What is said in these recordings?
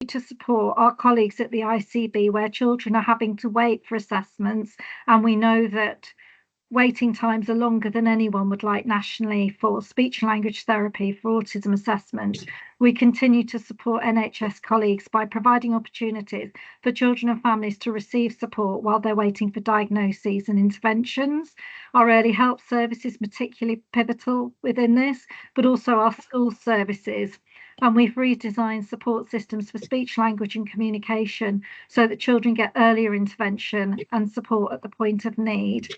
to support our colleagues at the ICB where children are having to wait for assessments, and we know that waiting times are longer than anyone would like nationally for speech and language therapy for autism assessment. We continue to support NHS colleagues by providing opportunities for children and families to receive support while they're waiting for diagnoses and interventions. Our early help service is particularly pivotal within this, but also our school services. And we've redesigned support systems for speech, language and communication so that children get earlier intervention and support at the point of need.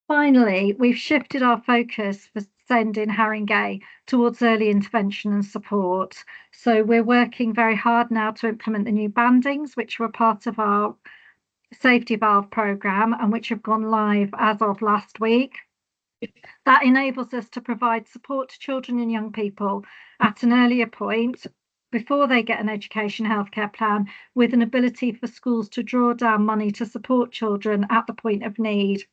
Finally, we've shifted our focus for SEND in Haringey towards early intervention and support. So we're working very hard now to implement the new bandings, which were part of our safety valve programme and which have gone live as of last week. That enables us to provide support to children and young people at an earlier point before they get an education healthcare plan, with an ability for schools to draw down money to support children at the point of need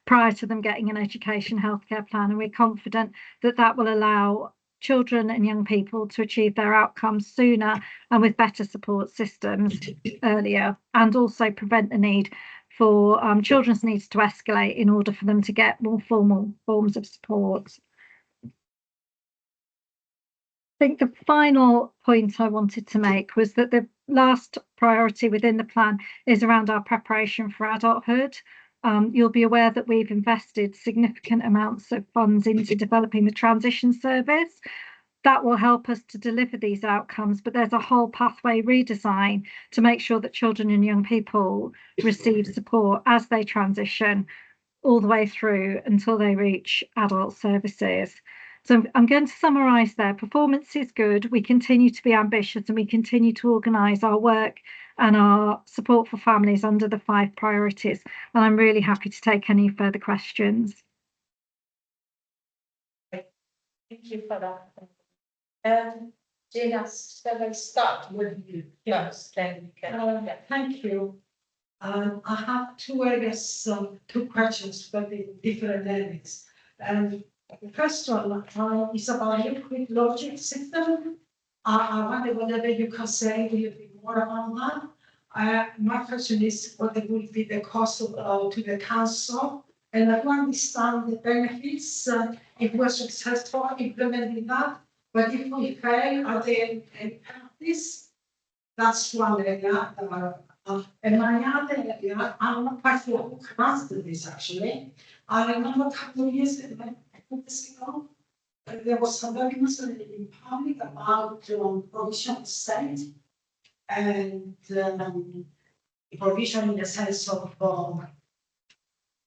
prior to them getting an education healthcare plan. And we're confident that that will allow children and young people to achieve their outcomes sooner and with better support systems earlier, and also prevent the need for children's needs to escalate in order for them to get more formal forms of support. I think the final point I wanted to make was that the last priority within the plan is around our preparation for adulthood. You'll be aware that we've invested significant amounts of funds into developing the transition service. That will help us to deliver these outcomes, but there's a whole pathway redesign to make sure that children and young people receive support as they transition all the way through until they reach adult services. So I'm going to summarise there. Performance is good. We continue to be ambitious and we continue to organise our work and our support for families under the 5 priorities. And I'm really happy to take any further questions. Thank you for that. Gina, shall I start with you first? Then we can. Thank you. I have 2 areas, 2 questions for the different areas. The first one is about liquid logic system. I wonder whether you can say a little bit more about that. My question is what will be the cost of, to the council, and I understand the benefits if we're successful implementing that. But if we fail, are there any penalties? That's one area. And my other area, I'm not quite sure who can answer this actually. I remember a couple of years ago, there was some very concern in public about provision of state and provision in the sense of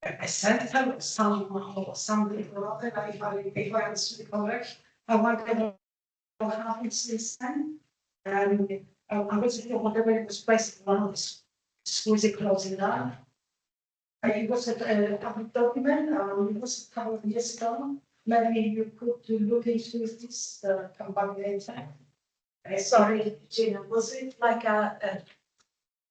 a center or something or other. If I understood correct, I wonder what happens this time. And I was wondering it was based on the schools closing down. It was a public document. It was a couple of years ago. Maybe you could look into this, come back later. Sorry, Gina, was it like a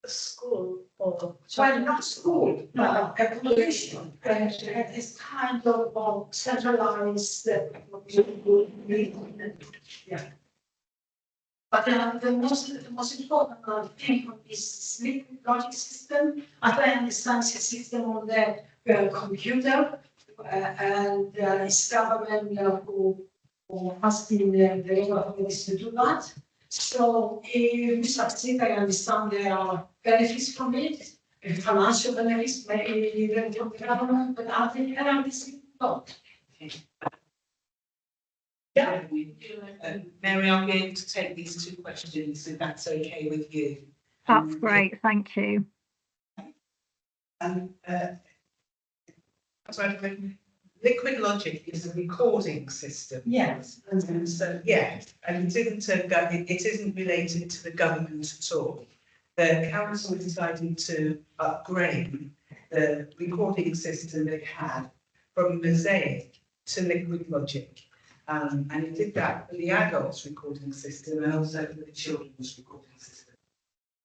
school or? Well, not school, no, a coalition. And it's kind of centralized. Yeah. But the most important thing of this liquid logic system, as I understand, is a system on the computer, and it's government who has been the regulators to do that. So if we succeed, I understand there are benefits from it, financial benefits, maybe even from the government, but are there penalties involved? Yeah, Mary, I'm going to take these 2 questions if that's okay with you. That's great, thank you. Liquid Logic is a recording system. Yes. And so, yes, and it isn't related to the government at all. The council decided to upgrade the recording system they had from Mosaic to Liquid Logic. And it did that for the adults recording system and also for the children's recording system.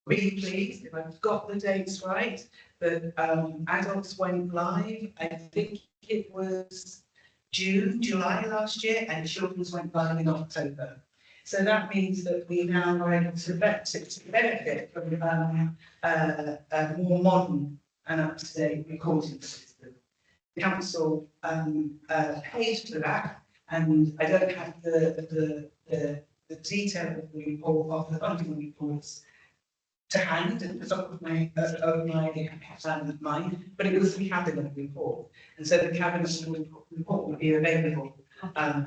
Really pleased, if I've got the dates right, that adults went live, I think it was July last year, and children's went live in October. So that means that we now are able to benefit from a more modern and up-to-date recording system. The council pays for that, and I don't have the detail of the report of the funding reports to hand at the top of my mind, but it was the cabinet report, and so the cabinet report will be available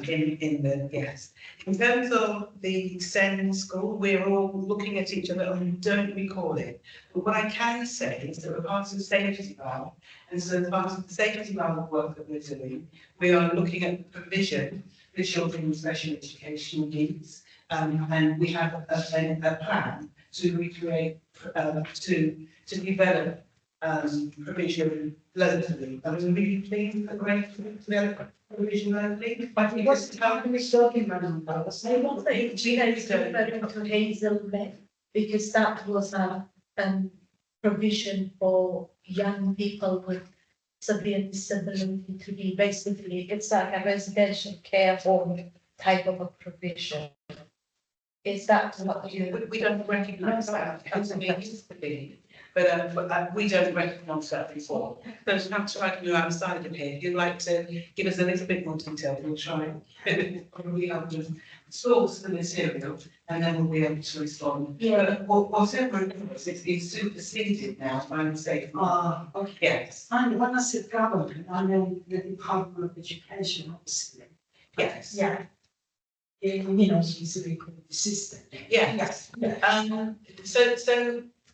in the yes. In terms of the SEND school, we're all looking at each other and don't recall it. But what I can say is that we're part of the safety valve, and so as part of the safety valve work that we're doing, we are looking at the provision for children with special educational needs, and we have a plan to recreate, to develop provision locally. I was really pleased that we're able to develop provision locally. But it was time we talking about that. I want to referring to Hazel Met, because that was a provision for young people with severe disability to be basically, it's like a residential care home type of a provision. Is that what you? We don't recognise that as it used to be, but we don't recognise that before. So it's not trying to move outside of here. If you'd like to give us a little bit more detail, we'll try. Probably able to source the material, and then we'll be able to respond. Yeah. But whatever it is superseded now by the state. Okay. Yes. And when I said government, I mean the Department of Education, obviously. Yes. Yeah. You know, specifically the system. Yes. So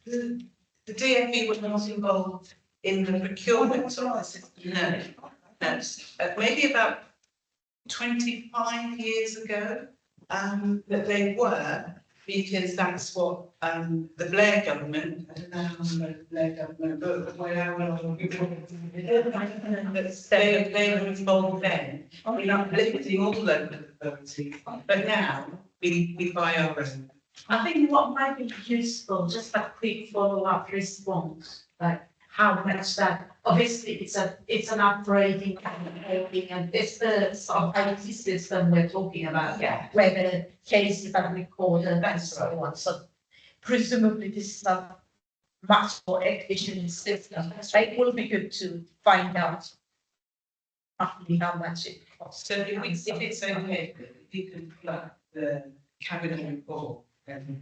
the DFE was not involved in the procurement of the system. No. Maybe about 25 years ago, that they were, because that's what the Blair government, I don't know how long the Blair government, but they were involved then. We're not limiting all local authorities, but now we buy our own. I think what might be useful, just a quick follow-up response, like how much that, obviously it's an upgrading and it's the sort of IT system we're talking about, Yeah. where the cases are recorded and so on. So presumably this is a much more efficient system. So it will be good to find out roughly how much it costs. So if it's okay, if you can plug the cabinet report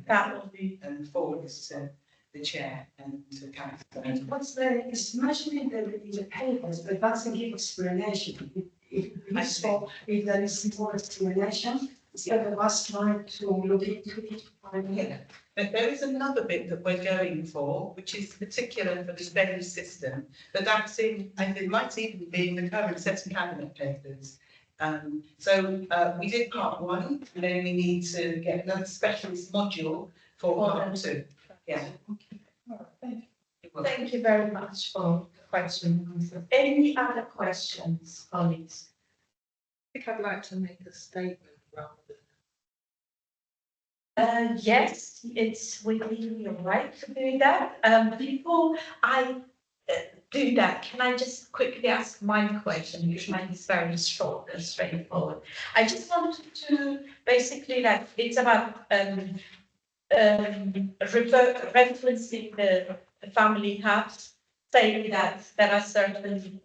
That will be. and forward this to the chair and to council. And what's the, it's mentioned in the papers, but that's a give explanation. It would be useful if there is more explanation, instead of us trying to look into it. Yeah, but there is another bit that we're going for, which is particular for the STEM system, but that's in, I think it might even be in the current set of cabinet papers. So we did part one, and then we need to get another specialist module for part two. Yeah. Thank you very much for the question. Any other questions, colleagues? I think I'd like to make a statement rather than. Yes, it's within your right to do that. Before I do that, can I just quickly ask my question, which mine is very short and straightforward. I just wanted to basically, like, it's about referencing the family hubs, saying that there are certain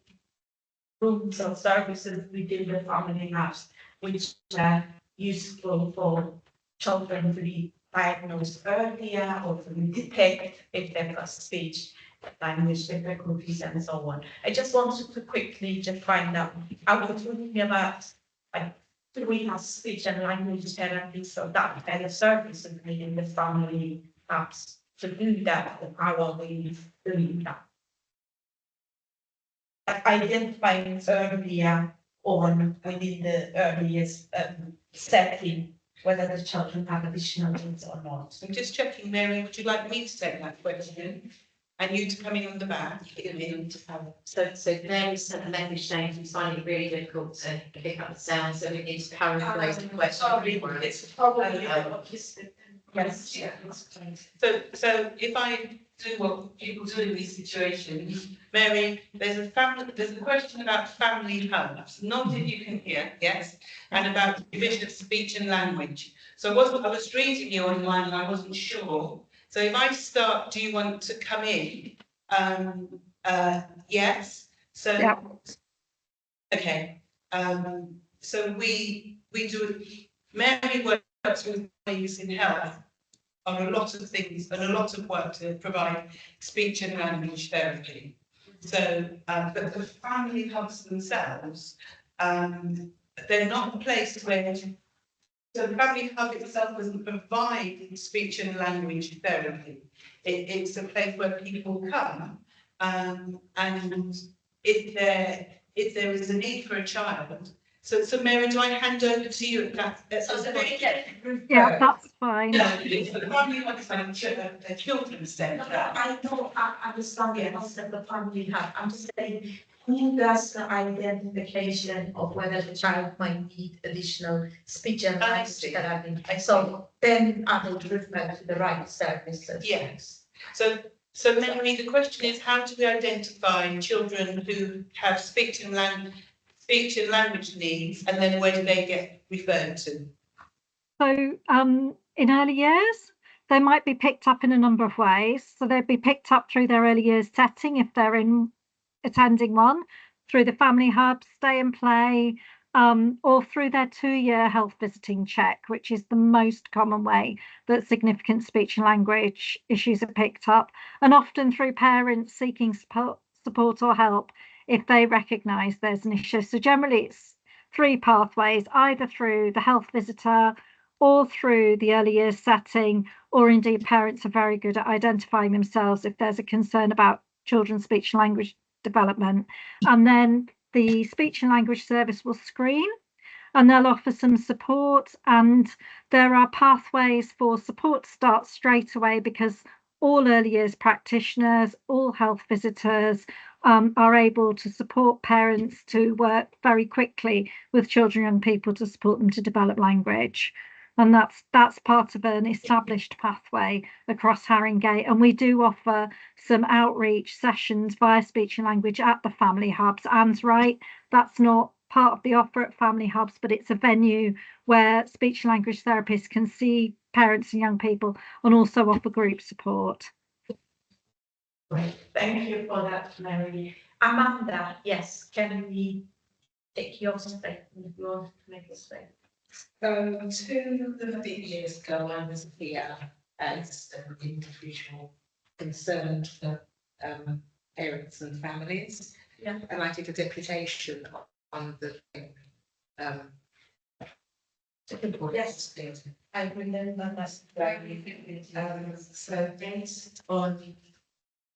rooms or services within the family hubs which are useful for children to be diagnosed earlier or to detect if they've got speech, language difficulties and so on. I just wanted to quickly just find out, I was talking about, like, do we have speech and language therapy, so that kind of services within the family hubs to do that, and how are we doing that? Like identifying earlier on within the earliest setting, whether the children have additional needs or not. I'm just checking, Mary, would you like me to take that question? And you to come in on the back? So Mary said the language change, we find it really difficult to pick up the sound, so we need to paraphrase the question. It's probably, yes, So if I do what people do in these situations. Mary, there's a question about family hubs, not if you can hear, yes, and about the division of speech and language. So I was reading you online and I wasn't sure. So if I start, do you want to come in? Yes. So Yeah. okay. So we do. Mary works with colleagues in health on a lot of things and a lot of work to provide speech and language therapy. So, but the family hubs themselves, they're not a place where. So the family hub itself doesn't provide speech and language therapy. It's a place where people come, and if there is a need for a child. So Mary, do I hand over to you? That's very Yeah, that's fine. it's the family hub is like a children's centre. I know, I understand the answer of the family hub. I'm just saying, who does the identification of whether the child might need additional speech and I language see. therapy? I see. So then I will refer to the right services. Yes. So Mary, the question is, how do we identify children who have speech and language needs, and then where do they get referred to? So in early years, they might be picked up in a number of ways. So they'd be picked up through their early years setting if they're attending one, through the family hub, stay and play, or through their 2-year health visiting check, which is the most common way that significant speech and language issues are picked up, and often through parents seeking support or help if they recognise there's an issue. So generally it's 3 pathways, either through the health visitor or through the early years setting, or indeed parents are very good at identifying themselves if there's a concern about children's speech and language development. And then the speech and language service will screen and they'll offer some support, and there are pathways for support to start straight away because all early years practitioners, all health visitors are able to support parents to work very quickly with children and young people to support them to develop language. And that's part of an established pathway across Haringey. And we do offer some outreach sessions via speech and language at the family hubs. Anne's right, that's not part of the offer at family hubs, but it's a venue where speech and language therapists can see parents and young people and also offer group support. Right. Thank you for that, Mary. Amanda, yes, can we take your statement? You want to make a statement? 2 years ago, I was here as an individual concerned for parents and families. Yeah. And I did a deputation on the Yes, I remember that very so based on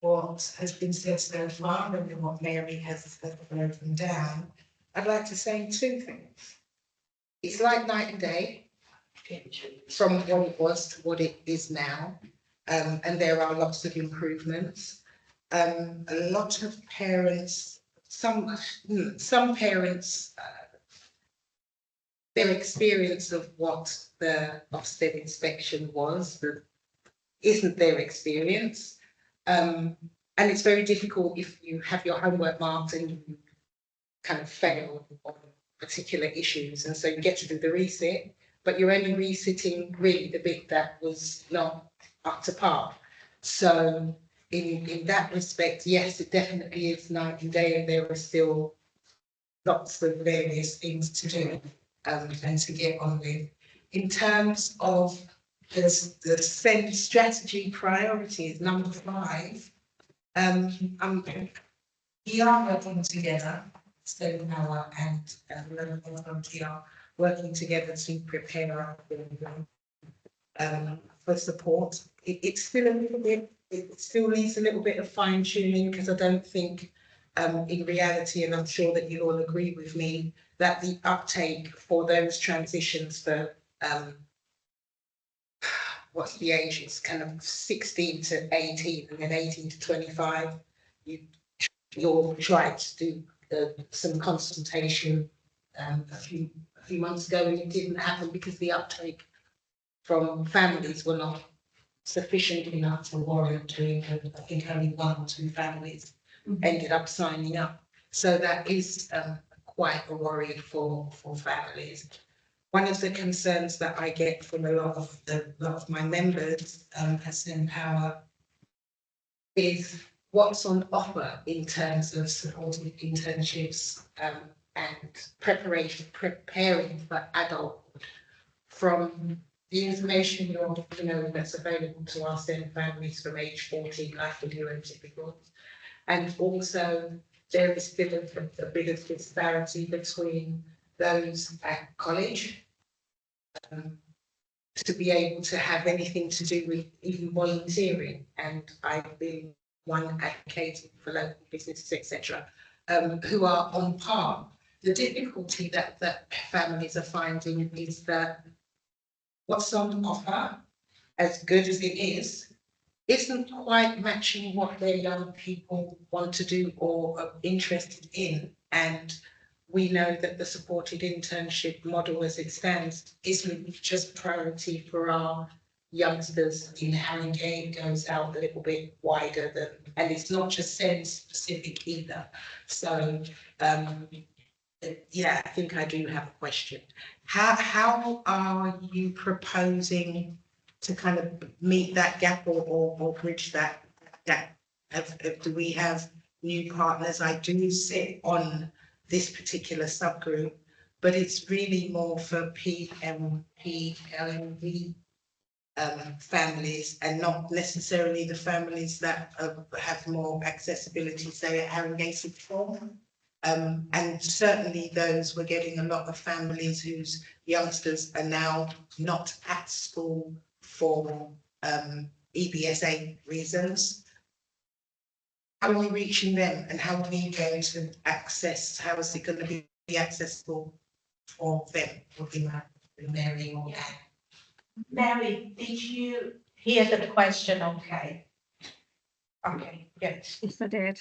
what has been said so far and what Mary has broken down, I'd like to say 2 things. It's like night and day from what it was to what it is now, and there are lots of improvements. A lot of parents, some parents, their experience of what the Ofsted inspection was isn't their experience, and it's very difficult if you have your homework marked and you kind of fail on particular issues, and so you get to do the resit, but you're only resitting really the bit that was not up to par. So in that respect, yes, it definitely is night and day, and there are still lots of various things to do and to get on with. In terms of the SEND strategy priorities, number 5, we are working together, Stone Power and local authority are working together to prepare our for support. It's still a little bit, it still needs a little bit of fine tuning because I don't think in reality, and I'm sure that you'll all agree with me, that the uptake for those transitions for what's the age? It's kind of 16 to 18 and then 18 to 25. You're trying to do some consultation a few months ago, and it didn't happen because the uptake from families were not sufficient enough to warrant doing, I think only 1 or 2 families ended up signing up. So that is quite a worry for families. One of the concerns that I get from a lot of my members as Empower is what's on offer in terms of supported internships and preparing for adulthood. From the information that's available to us in families from age 14, like the neurotypical, and also there is still a bit of disparity between those at college to be able to have anything to do with even volunteering. And I've been one advocating for local businesses, etc., who are on par. The difficulty that families are finding is that what's on offer, as good as it is, isn't quite matching what their young people want to do or are interested in. And we know that the supported internship model as it stands isn't just priority for our youngsters in Haringey. It goes out a little bit wider than, and it's not just SEND specific either. So yeah, I think I do have a question. How are you proposing to kind of meet that gap or bridge that gap? Do we have new partners? I do sit on this particular subgroup, but it's really more for PMP, families and not necessarily the families that have more accessibility, say at Haringey Sixth Form. And certainly those, we're getting a lot of families whose youngsters are now not at school for EBSA reasons. How are we reaching them and how are we going to access, how is it going to be accessible for them? Would be Mary or Anne. Mary, did you hear the question okay? Okay, good. Yes, I did.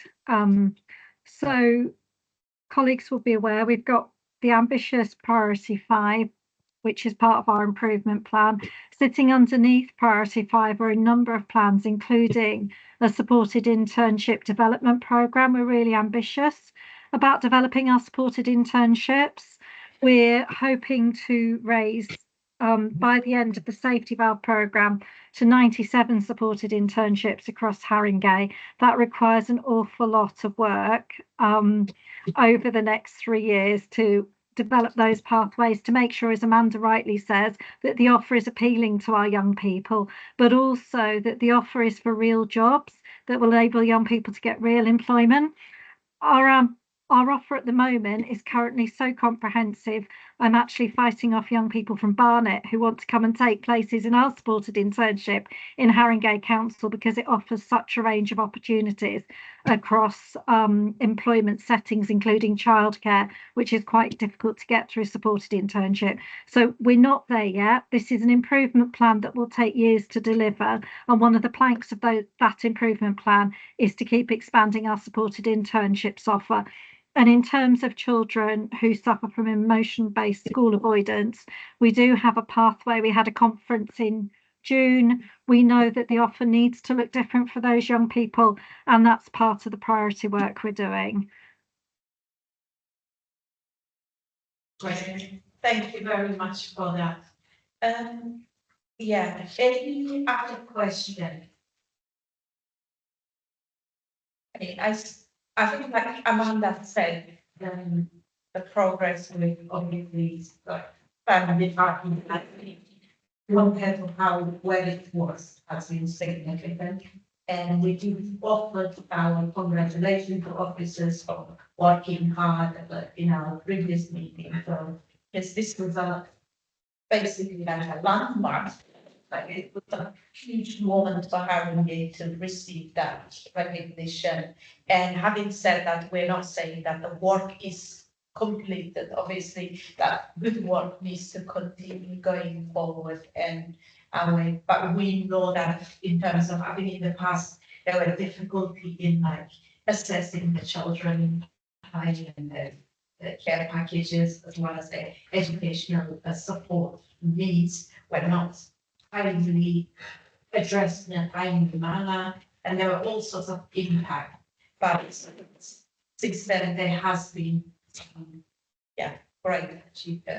So colleagues will be aware we've got the ambitious priority 5, which is part of our improvement plan. Sitting underneath priority 5 are a number of plans, including a supported internship development program. We're really ambitious about developing our supported internships. We're hoping to raise by the end of the safety valve program to 97 supported internships across Haringey. That requires an awful lot of work over the next 3 years to develop those pathways, to make sure, as Amanda rightly says, that the offer is appealing to our young people, but also that the offer is for real jobs that will enable young people to get real employment. Our offer at the moment is currently so comprehensive, I'm actually fighting off young people from Barnet who want to come and take places in our supported internship in Haringey Council because it offers such a range of opportunities across employment settings, including childcare, which is quite difficult to get through supported internship. So we're not there yet. This is an improvement plan that will take years to deliver. And one of the planks of that improvement plan is to keep expanding our supported internships offer. And in terms of children who suffer from emotion-based school avoidance, we do have a pathway. We had a conference in June. We know that the offer needs to look different for those young people, and that's part of the priority work we're doing. Thank you very much for that. Yeah, any other question? I think like Amanda said, the progress with obviously family department compared to how well it was has been significant. And we do offer our congratulations to officers for working hard in our previous meeting. So yes, this was basically like a landmark. Like it was a huge moment for Haringey to receive that recognition. And having said that, we're not saying that the work is completed. Obviously, that good work needs to continue going forward. And but we know that in terms of, I think in the past, there were difficulty in like assessing the children and the care packages as well as the educational support needs were not highly addressed in a timely manner, and there were all sorts of impact. But since then, there has been, great achieved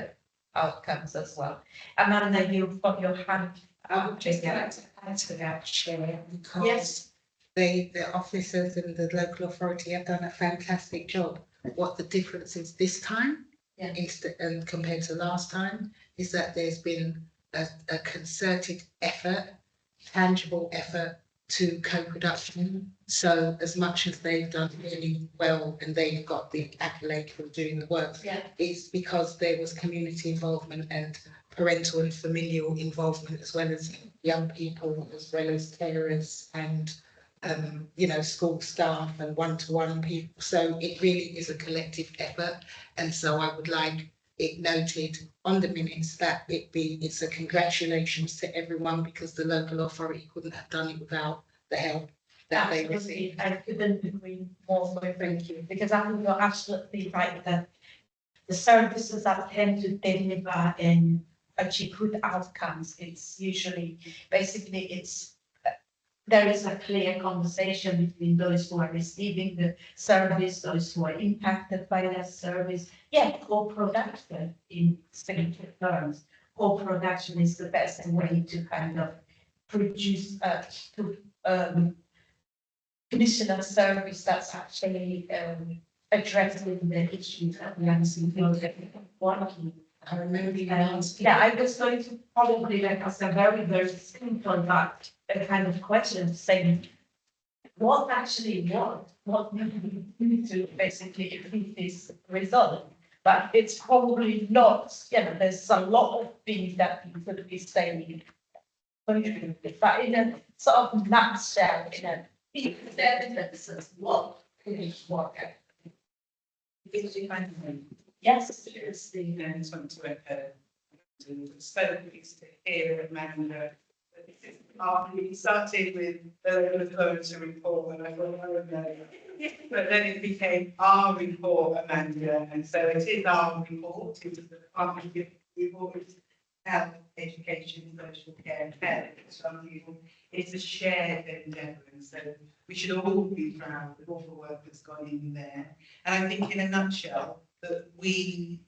outcomes as well. Amanda, you've got your hand. I would just like to add to that, Chair, because Yes, the officers and the local authority have done a fantastic job. What the difference is this time, Yeah. and compared to last time, is that there's been a concerted effort, tangible effort to co-production. So as much as they've done really well and they've got the accolade for doing the work, yeah, it's because there was community involvement and parental and familial involvement, as well as young people, as well as carers and school staff and one-to-one people. So it really is a collective effort. And so I would like it noted on the minutes that it's a congratulations to everyone, because the local authority couldn't have done it without the help that they received. absolutely. I couldn't agree more. So thank you, because I think you're absolutely right that the services that tend to deliver and achieve good outcomes, it's usually basically there is a clear conversation between those who are receiving the service, those who are impacted by that service. Yeah, co-production in simple terms. Co-production is the best way to kind of produce, commission a service that's actually addressing the issues that we are seeing. I remember you Yeah, I was going to probably ask a very, very simple but a kind of question saying, what we need to basically achieve this result? But it's probably not, there's a lot of things that we could be saying. But in a sort of nutshell, in a big sentences, what is what? Yes, Yes, the just want to so pleased to hear Amanda. We started with the local authority report, and I thought, oh no, but then it became our report, Amanda, and so it is our report. It is the department report, health, education, social care, and health. Some people, it's a shared endeavour, and so we should all be proud of all the work that's gone in there. And I think, in a nutshell, that we're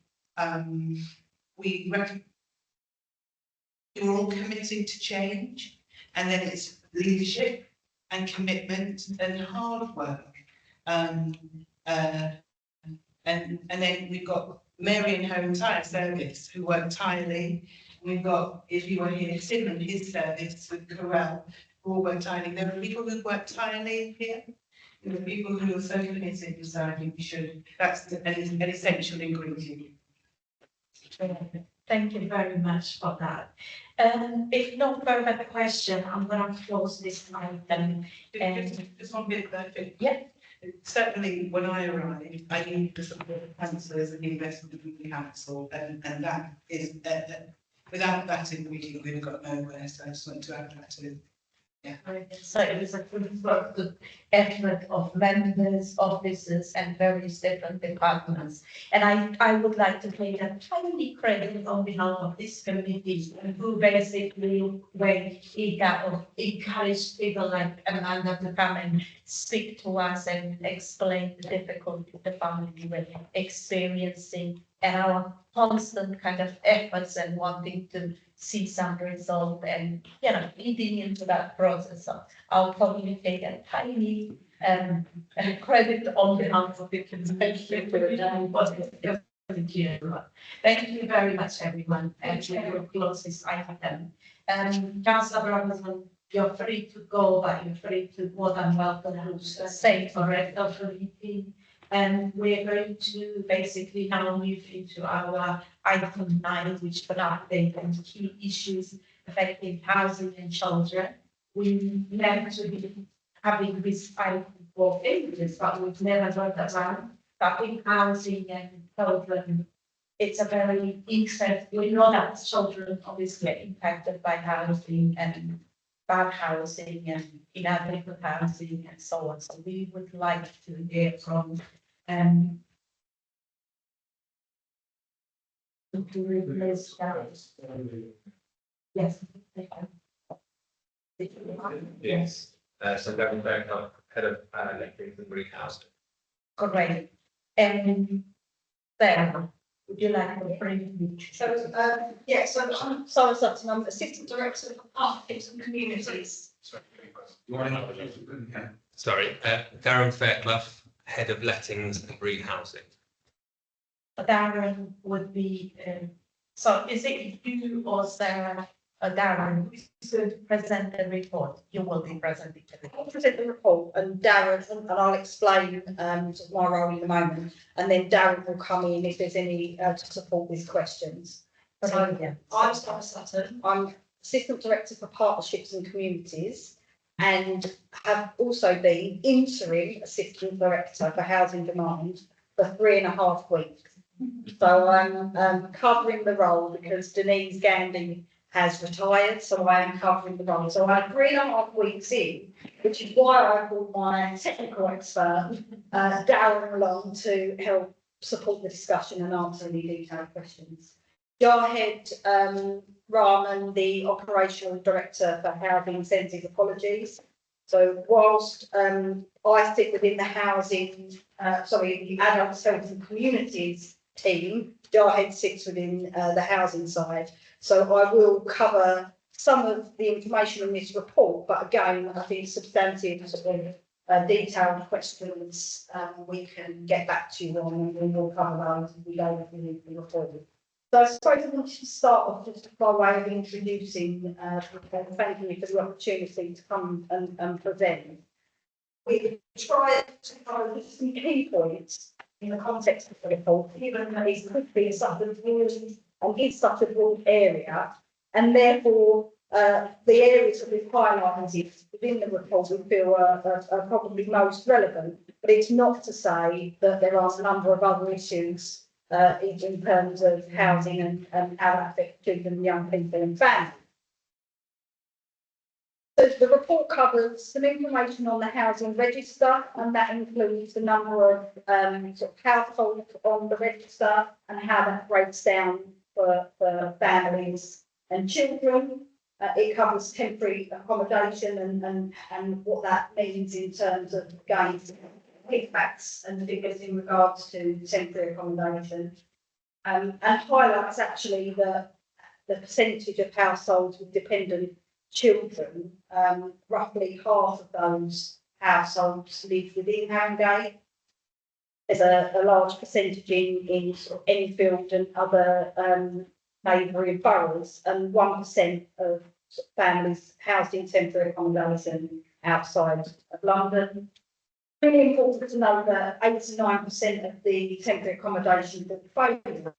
all committing to change, and then it's leadership and commitment and hard work. And then we've got Mary and her entire service who work tirelessly. We've got, if you were here, Tim and his service with Corel, who all work tirelessly. There are people who work tirelessly here. There are people who are so committed, and so I think we should, that's an essential ingredient. Thank you very much for that. If no further question, I'm going to close this item. Just one bit that Yeah. Certainly, when I arrived, I needed the support of councillors and the investment from the council, and that is without that ingredient, we'd have got nowhere. So I just want to add that to. Yeah. So it was a good effort of members, officers, and various different departments. And I would like to take a tiny credit on behalf of this committee, who basically were eager or encouraged people like Amanda to come and speak to us and explain the difficulty the family were experiencing, and our constant kind of efforts and wanting to see some result, and leading into that process. So I'll probably take a tiny credit on behalf of the committee for the time, but thank you very much, everyone, and we will close this item. Councillor Robinson, you're free to go, but you're free to more than welcome to stay for the rest of the meeting. And we're going to basically now move into our item 9, which for update on key issues affecting housing and children. We meant to be having this item for ages, but we've never got around. I think housing and children, it's a very interesting. We know that children obviously are impacted by housing and bad housing and inadequate housing and so on. So we would like to hear from to replace that. Yes. Yes. So Gavin Fairclough, head of electric and greenhouse. Correct. And Sarah, would you like to briefly? So, so I'm Sarah Sutton, I'm Assistant Director for Partnerships and Communities. Sorry, Darren Fairclough, head of lettings and greenhousing. Darren would be, so is it you or Sarah, Darren, who's going to present the report? You will be presenting the report. I'll present the report and Darren, and I'll explain sort of my role in a moment, and then Darren will come in if there's any to support with questions. So Yeah. I'm Sarah Sutton, I'm Assistant Director for Partnerships and Communities, and have also been Interim Assistant Director for Housing Demand for 3.5 weeks. So I'm covering the role because Denise Gandy has retired, so I am covering the role. So I'm 3.5 weeks in, which is why I called my technical expert, Darren, along to help support the discussion and answer any detailed questions. Jarhead Rahman, the Operational Director for Housing, sends his apologies. So whilst I sit within the the Adult Health and Communities team, Jarhead sits within the housing side. So I will cover some of the information in this report, but again, I think substantive sort of detailed questions we can get back to you on, and we will cover those as we go through the report. So I suppose I wanted to start off just by way of introducing, thanking you for the opportunity to come and present. We tried to cover some key points in the context of the report, given that it could be such a broad and is such a broad area, and therefore the areas that we've highlighted within the report we feel are probably most relevant, but it's not to say that there are a number of other issues in terms of housing and how that affects children, young people and families. So the report covers some information on the housing register, and that includes the number of sort of households on the register and how that breaks down for families and children. It covers temporary accommodation and what that means in terms of going kickbacks and figures in regards to temporary accommodation, and highlights actually the percentage of households with dependent children. Roughly half of those households live within Harringay. There's a large percentage in sort of Enfield and other neighbouring boroughs, and 1% of families housed in temporary accommodation outside of London. Really important to know that 8 to 9% of the temporary accommodation portfolio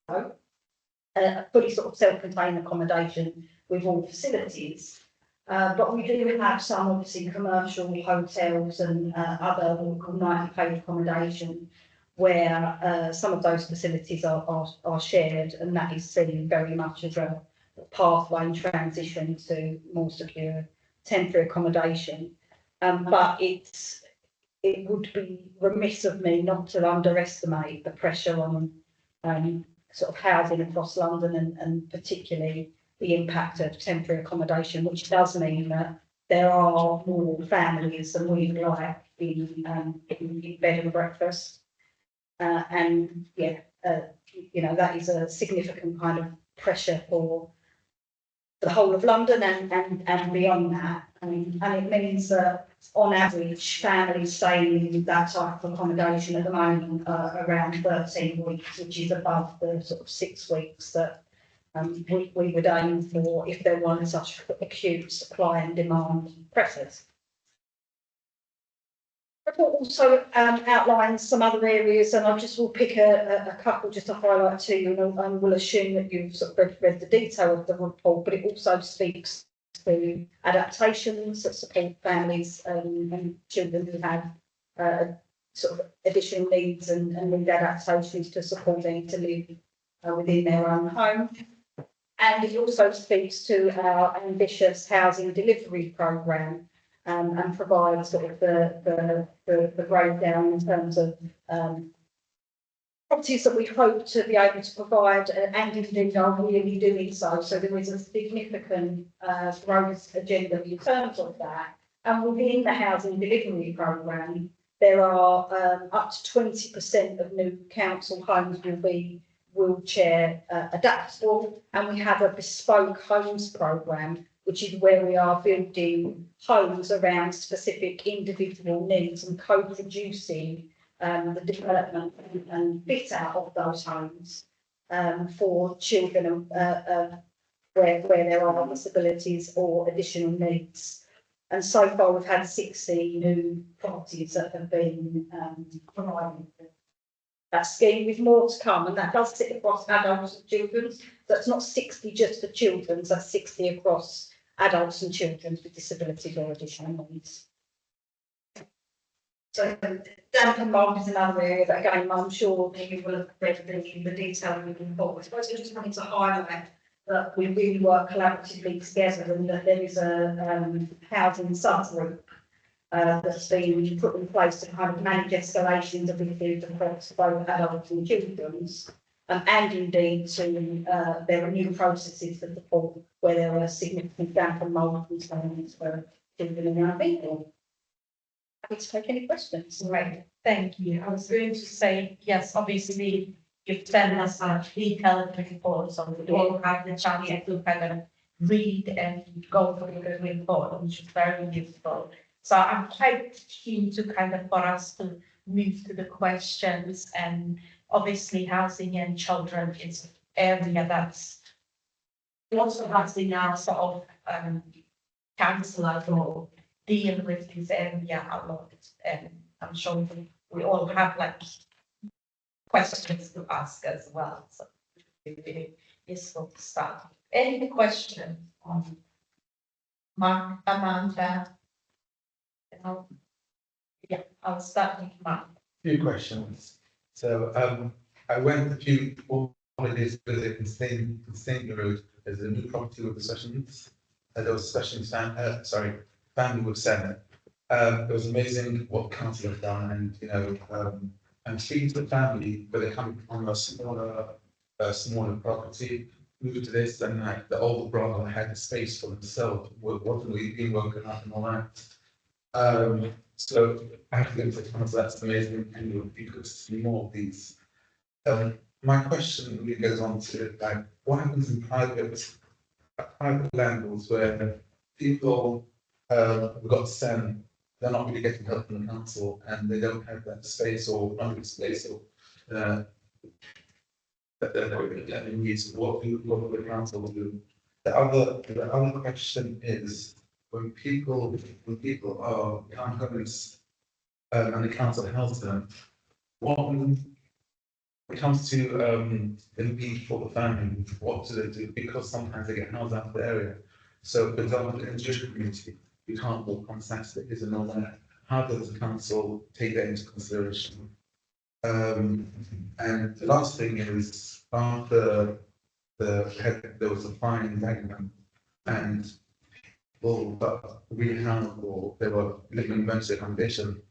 fully sort of self-contained accommodation with all facilities. But we do have some obviously commercial hotels and other what we call 90-page accommodation where some of those facilities are shared, and that is seen very much as a pathway and transition to more secure temporary accommodation. But it would be remiss of me not to underestimate the pressure on sort of housing across London and particularly the impact of temporary accommodation, which does mean that there are more families than we like in bed and breakfast. And yeah, you know, that is a significant kind of pressure for the whole of London and beyond that. And it means that on average, families staying in that type of accommodation at the moment are around 13 weeks, which is above the sort of 6 weeks that we would aim for if there weren't such acute supply and demand pressures. The report also outlines some other areas, and I just will pick a couple just to highlight to you, and will assume that you've sort of read the detail of the report, but it also speaks to adaptations that support families and children who have sort of additional needs and need adaptations to support them to live within their own home. And it also speaks to our ambitious housing delivery programme and provides sort of the breakdown in terms of properties that we hope to be able to provide, and indeed are really doing so. So there is a significant growth agenda in terms of that. And within the housing delivery programme, there are up to 20% of new council homes will be wheelchair adaptable, and we have a bespoke homes programme, which is where we are building homes around specific individual needs and co-producing the development and fit out of those homes for children where there are disabilities or additional needs. And so far, we've had 60 new properties that have been provided for that scheme, with more to come, and that does sit across adults and children. So it's not 60 just for children, that's 60 across adults and children with disabilities or additional needs. So damp and mould is another area that, again, I'm sure you will have read the detail moving forward. I suppose I just wanted to highlight that we really work collaboratively together, and that there is a housing subgroup that's been put in place to kind of manage escalations of issues across both adults and children's, and indeed to there are new processes that support where there are significant damp and mould concerns for children and young people. Happy to take any questions. Right, thank you. I was going to say, yes, obviously, you've sent us a detailed report, so we all have the chance to kind of read and go through the report, which is very useful. So I'm quite keen to kind of for us to move to the questions, and obviously housing and children is an area that's lots of us in our sort of council or deal with this area a lot, and I'm sure we all have like questions to ask as well, so it's really useful to start. Any questions on Mark, Amanda? Yeah, I'll start with Mark. Few questions. So I went a few holidays visit in St. Road. There's a new property with the sessions. There was a session family with Senate. It was amazing what council have done, and I'm speaking to the family, but they're coming from a smaller property, moved to this, and like the older brother had the space for himself, wasn't really being woken up and all that. So I have to go to the council, that's amazing, and it would be good to see more of these. My question really goes on to like what happens in private landlords where people have got sent, they're not really getting help from the council, and they don't have that space or funding space or that they're getting used. What will the council do? The other question is when people are homeless and the council helps them, what when it comes to the need for the family, what do they do? Because sometimes they get housed out of the area. So, for example, in the Jewish community, you can't walk on Saturdays and all that. How does the council take that into consideration? And the last thing is, after there was a fire in Dagenham, and people got rehoused or they were living in emergency accommodation.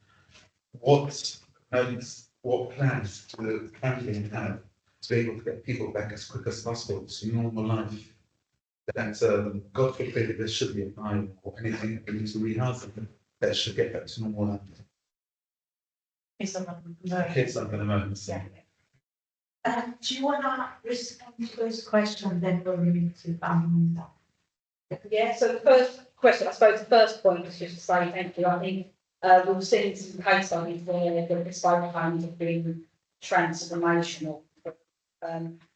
What plans do the campaign have to be able to get people back as quick as possible to normal life? That God forbid if there should be a fire or anything that needs to rehouse them, that should get back to normal life. It's a Kids are going to moment. do you want to respond to those questions, then we'll move to Yeah, so the first question, I suppose the first point is just to say thank you. I think we've seen some case studies where the bespoke homes have been transformational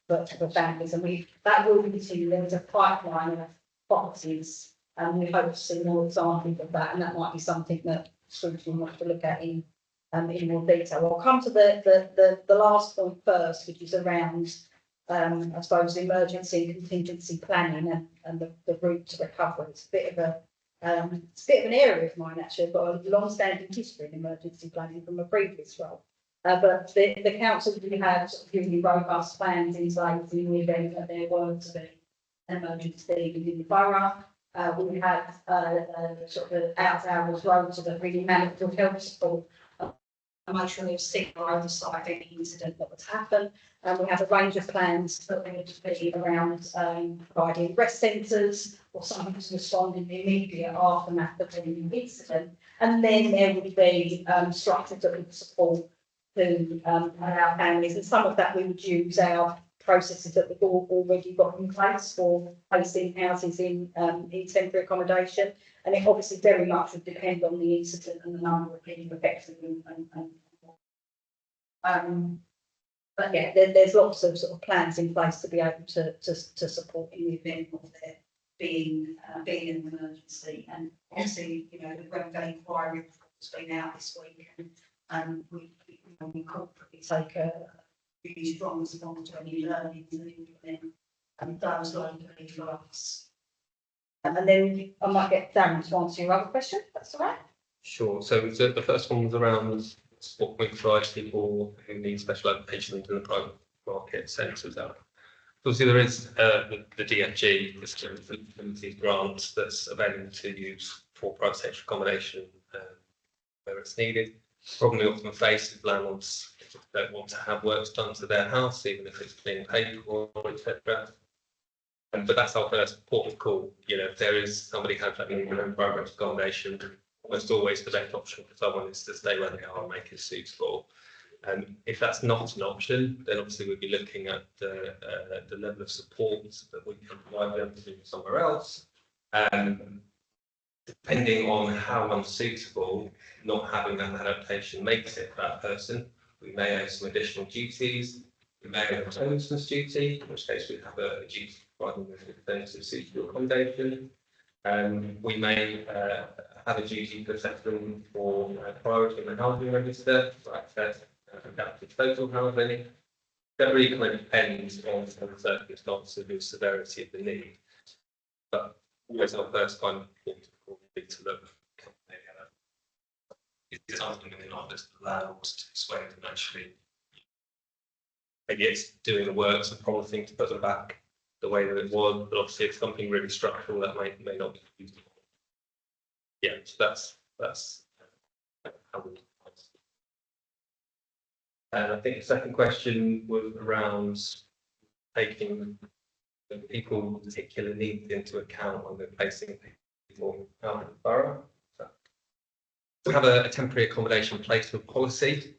for families, and that will continue. There's a pipeline of properties, and we hope to see more examples of that, and that might be something that Scrutiny wants to look at in more detail. I'll come to the last point first, which is around I suppose emergency and contingency planning and the route to recovery. It's a bit of an area of mine actually. I've got a long-standing history in emergency planning from a previous role. But the council really had really robust plans in place in the event that there were to be an emergency within the borough. We had sort of out-of-hours roles that really managed to help support emotional stigma oversight of any incident that would happen. And we have a range of plans that would be around providing rest centres or someone who's responding in the immediate aftermath of any incident. And then there would be structures that would support to our families, and some of that we would use our processes that we've already got in place for placing houses in temporary accommodation, and it obviously very much would depend on the incident and the number of people affected. But yeah, there's lots of sort of plans in place to be able to support in the event of there being an emergency. And obviously, you know, the Grenfell inquiry has been out this week, and we corporately take a really strong response to any learnings and implement those locally for us. And then I might get Darren to answer your other question, if that's all right. Sure. So the first one was around what we provide people who need special education in the private market sectors out. Obviously, there is the DFG, the Disabilities Grant, that's available to use for private sector accommodation where it's needed. Problem we often face is landlords don't want to have works done to their house, even if it's being paid for, etc. But that's our first port of call. You know, if there is somebody has that need in private accommodation, almost always the best option for someone is to stay where they are and make it suitable. If that's not an option, then obviously we'd be looking at the level of support that we can provide them to somewhere else. Depending on how unsuitable not having that adaptation makes it for that person, we may have some additional duties. We may have a homelessness duty, in which case we have a duty providing them with alternative suitable accommodation. We may have a duty to set them for priority in the housing register for access adapted total housing. That really kind of depends on the circumstances and the severity of the need. But always our first kind of point of call would be to look is something in the office that allows to persuade them actually. Maybe it's doing the works and promising to put them back the way that it was, but obviously it's something really structural that may not be usable. Yeah, so that's how we. And I think the second question was around taking people's particular needs into account when they're placing people out of the borough. We have a temporary accommodation placement policy.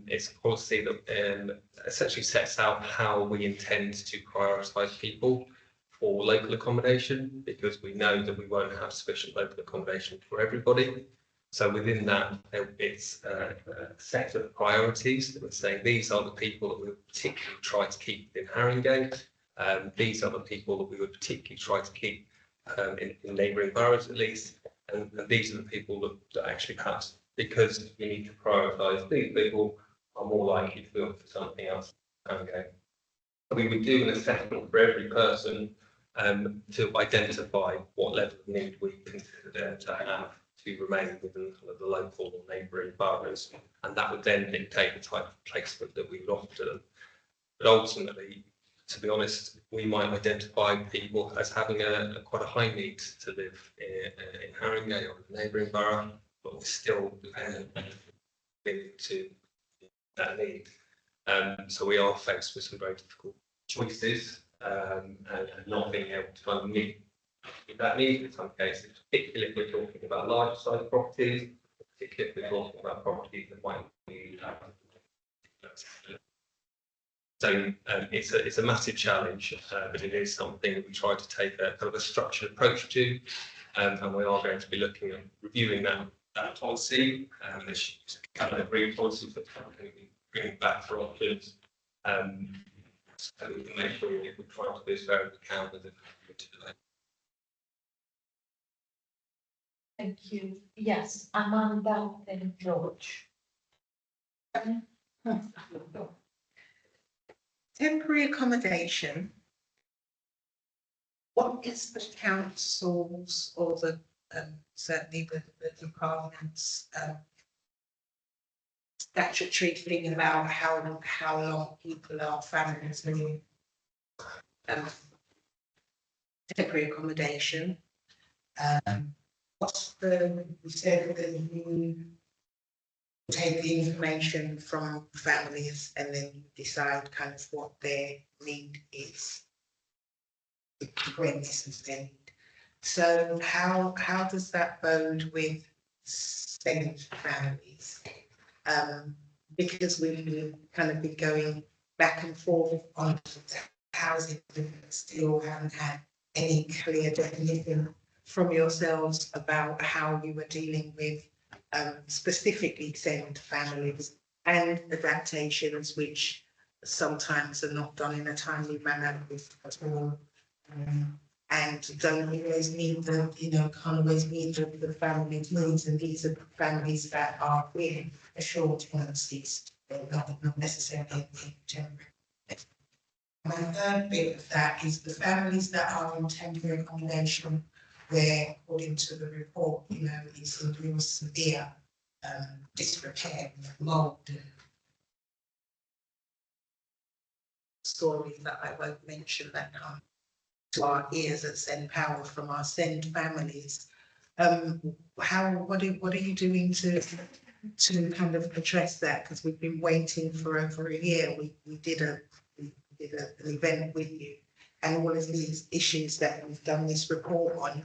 It's a policy that essentially sets out how we intend to prioritise people for local accommodation, because we know that we won't have sufficient local accommodation for everybody. So within that, it's a set of priorities that we're saying these are the people that we would particularly try to keep in Haringey. These are the people that we would particularly try to keep in neighbouring boroughs at least. And these are the people that actually perhaps, because we need to prioritise these people, are more likely to look for something else. Okay. We would do an assessment for every person to identify what level of need we consider them to have to remain within the local or neighbouring boroughs, and that would then dictate the type of placement that we would offer them. But ultimately, to be honest, we might identify people as having quite a high need to live in Haringey or a neighbouring borough, but we're still dependent to that need. So we are faced with some very difficult choices and not being able to kind of meet that need in some cases, particularly if we're talking about large size properties, particularly if we're talking about properties that might need so it's a massive challenge, but it is something that we try to take a kind of a structured approach to, and we are going to be looking at reviewing that policy. This kind of agree policy that we bring back for options, so we can make sure we try to do as fair as we can with it. Thank you. Yes, Amanda and George. Temporary accommodation. What is the council's or the certainly the department's statutory thing about how long people are families living temporary accommodation? What's the new take the information from families and then decide kind of what their need is when this is their need. So how does that bode with SEND families? Because we've kind of been going back and forth on housing, still haven't had any clear definition from yourselves about how you were dealing with specifically SEND families and adaptations, which sometimes are not done in a timely manner at all. And don't always meet the, can't always meet the family's needs, and these are families that are in a short tenancies, not necessarily in temporary. My third bit of that is the families that are in temporary accommodation, where, according to the report, it's in real severe disrepair, mold, and stories that I won't mention that come to our ears that send power from our SEND families. What are you doing to kind of address that? Because we've been waiting for over a year. We did an event with you, and all of these issues that we've done this report on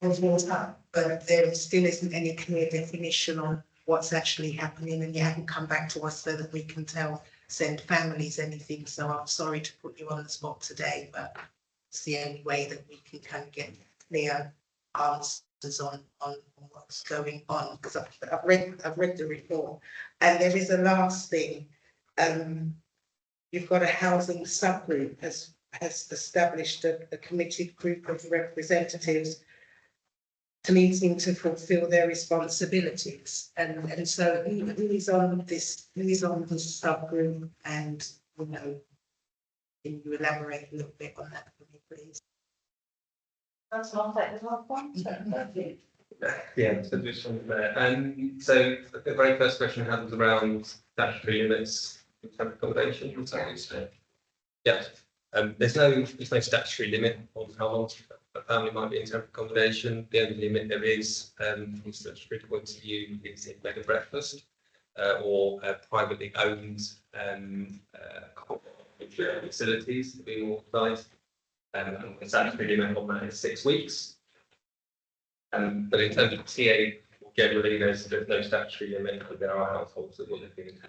have brought up, but there still isn't any clear definition on what's actually happening, and you haven't come back to us so that we can tell SEND families anything. So I'm sorry to put you on the spot today, but it's the only way that we can kind of get clear answers on what's going on. Because I've read the report, and there is a last thing. You've got a housing subgroup has established a committed group of representatives to needing to fulfil their responsibilities, and so who is on this subgroup, and can you elaborate a little bit on that for me, please? That's not the last one. Yeah, so just from there. So the very first question I had was around statutory limits for temporary accommodation. Was that what you said? Yeah. There's no statutory limit on how long a family might be in temporary accommodation. The only limit there is, from a statutory point of view, is in bed and breakfast or privately owned facilities being authorised. The statutory limit on that is 6 weeks. But in terms of TA, generally there's no statutory limit, but there are households that will live in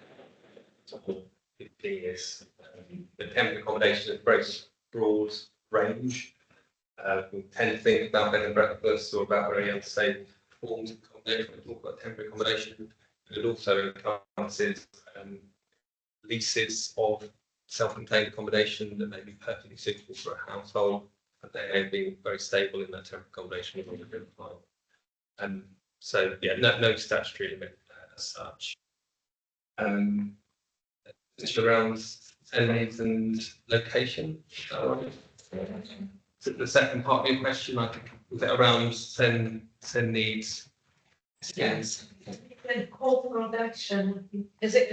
15 years. The temporary accommodation is a very broad range. We tend to think about bed and breakfast or about very unsafe forms of accommodation when we talk about temporary accommodation, but it also encompasses leases of self-contained accommodation that may be perfectly suitable for a household, but they may be very stable in that temporary accommodation for a long period of time. So yeah, no statutory limit as such. Just around SEND needs and location. So the second part of your question, I think, was it around SEND needs? Yes. The corporate action, is it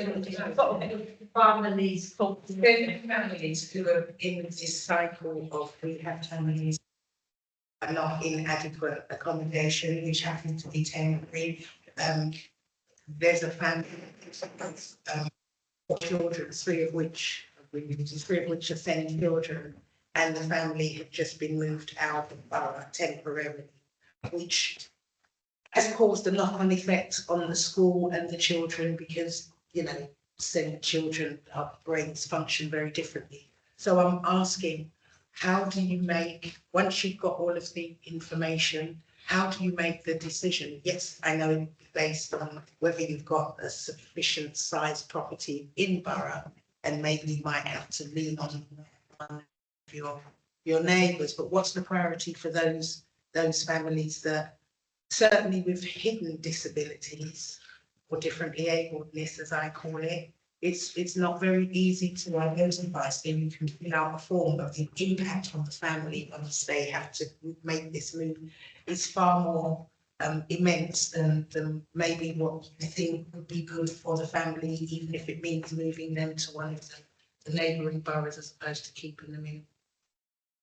families, Families who are in this cycle of rehab families are not in adequate accommodation, which happen to be temporary. There's a family of children, three of which are SEND children, and the family have just been moved out of borough temporarily, which has caused a knock-on effect on the school and the children, because SEND children, our brains function very differently. So I'm asking, how do you make, once you've got all of the information, how do you make the decision? Yes, I know based on whether you've got a sufficient size property in borough, and maybe you might have to lean on one of your neighbours, but what's the priority for those families that, certainly with hidden disabilities or differently abledness, as I call it, it's not very easy to identify. So you can fill out a form, but the impact on the family once they have to make this move is far more immense than maybe what I think would be good for the family, even if it means moving them to one of the neighbouring boroughs as opposed to keeping them in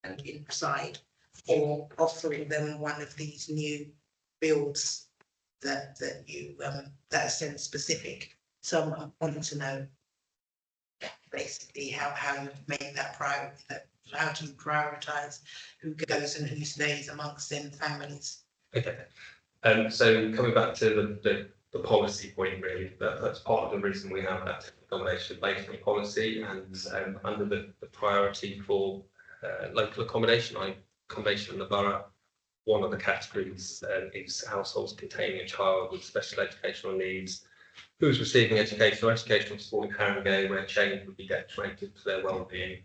and inside, or offering them one of these new builds that you that are SEND specific. So I wanted to know basically how you make that priority, how to prioritise who goes and who stays amongst SEND families. Okay. So coming back to the policy point, really, that's part of the reason we have that accommodation based on policy, and under the priority for local accommodation in the borough, one of the categories is households containing a child with special educational needs who is receiving educational support in Haringey where change would be detrimental to their well-being.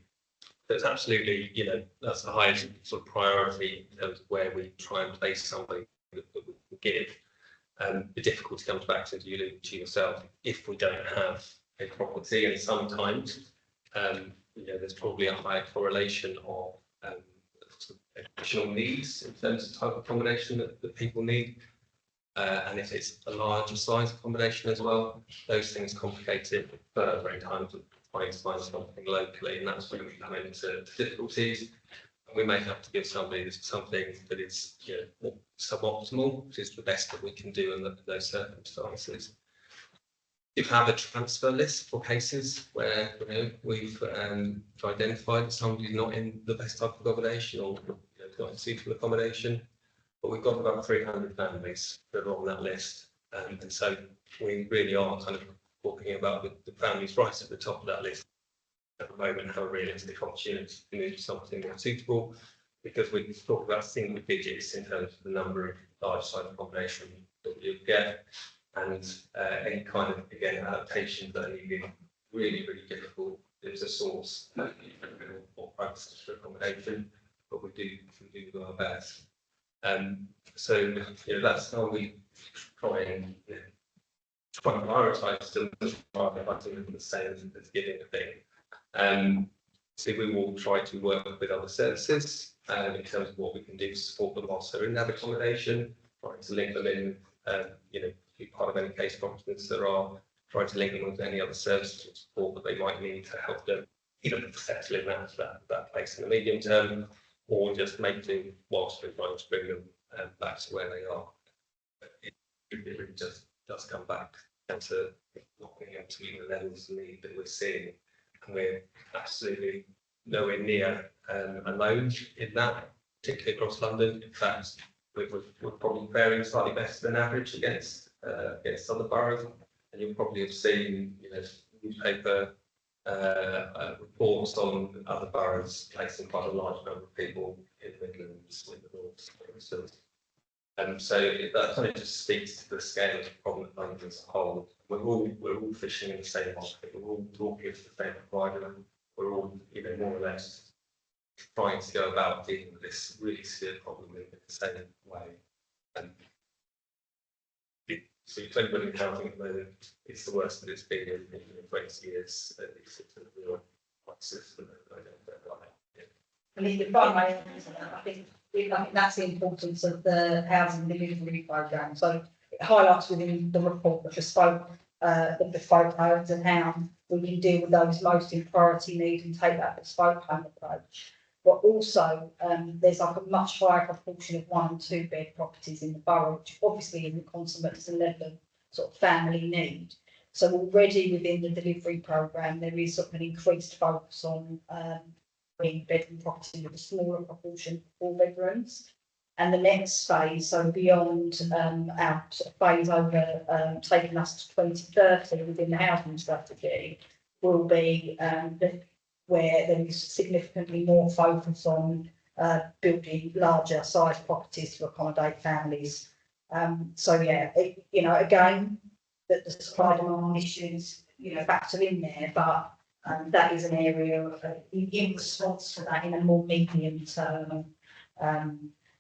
So it's absolutely, that's the highest sort of priority in terms of where we try and place somebody that we can give. The difficulty comes back to you alluded to yourself. If we don't have a property, and sometimes there's probably a higher correlation of additional needs in terms of type of accommodation that people need. And if it's a larger size accommodation as well, those things complicate it further in terms of trying to find something locally, and that's when we come into difficulties. And we may have to give somebody something that is suboptimal, which is the best that we can do in those circumstances. You have a transfer list for cases where we've identified that somebody's not in the best type of accommodation or not in suitable accommodation. But we've got about 300 families that are on that list, and so we really are kind of talking about the families right at the top of that list at the moment have a realistic opportunity to move to something more suitable, because we talk about single digits in terms of the number of large size accommodation that you get, and any kind of adaptations that are needed really difficult. There's a source or practice for accommodation, but we do our best. So that's how we try and prioritise still the same as giving a thing. So we will try to work with other services in terms of what we can do to support them whilst they're in that accommodation, trying to link them in, be part of any case competence there are, trying to link them with any other services or support that they might need to help them either settle in that place in the medium term, or just make do whilst we're trying to bring them back to where they are. It really just does come back down to not being able to meet the levels of need that we're seeing, and we're absolutely nowhere near alone in that, particularly across London. In fact, we're probably faring slightly better than average against other boroughs, and you'll probably have seen newspaper reports on other boroughs placing quite a large number of people in the Midlands, in the North, for instance. So that kind of just speaks to the scale of the problem that London as a whole. We're all fishing in the same market. We're all talking to the same provider. We're all, more or less trying to go about dealing with this really severe problem in the same way. So if anybody in housing at the moment, it's the worst that it's been in 20 years. It's a real crisis. I mean, I think that's the importance of the housing delivery programme. So it highlights within the report the bespoke homes and how we can deal with those most in priority need and take that bespoke home approach. But also, there's like a much higher proportion of 1 and 2 bed properties in the borough, which obviously isn't consummate to the level of sort of family need. So already within the delivery programme, there is sort of an increased focus on 3-bedroom property with a smaller proportion of 4 bedrooms. And the next phase, so beyond our sort of phase over taking us to 2030 within the housing strategy, will be where there is significantly more focus on building larger size properties to accommodate families. So yeah, again, that the supply demand issues, factor in there, but that is an area in response to that in a more medium term,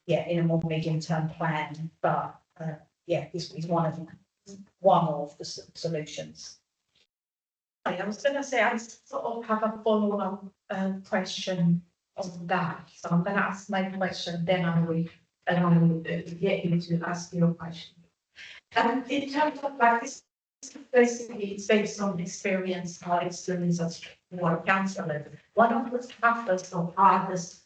in a more medium term plan. But is one of the solutions. I was going to say, I sort of have a follow-up question on that. So I'm going to ask my question, then I will get you to ask your question. In terms of this, basically, it's based on experience, our experience as ward councillor. One of the toughest or hardest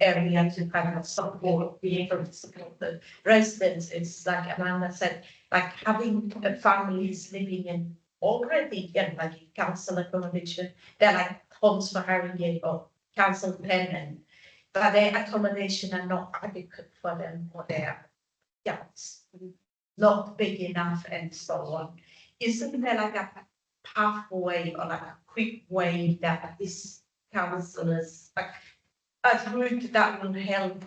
area to kind of support, be able to support the residents. It's like Amanda said, like having families living in already, like council accommodation, they're like homes for Harringay or council tenant, but their accommodation are not adequate for them, or their yachts not big enough and so on. Isn't there like a pathway or like a quick way that these councillors, like a route that will help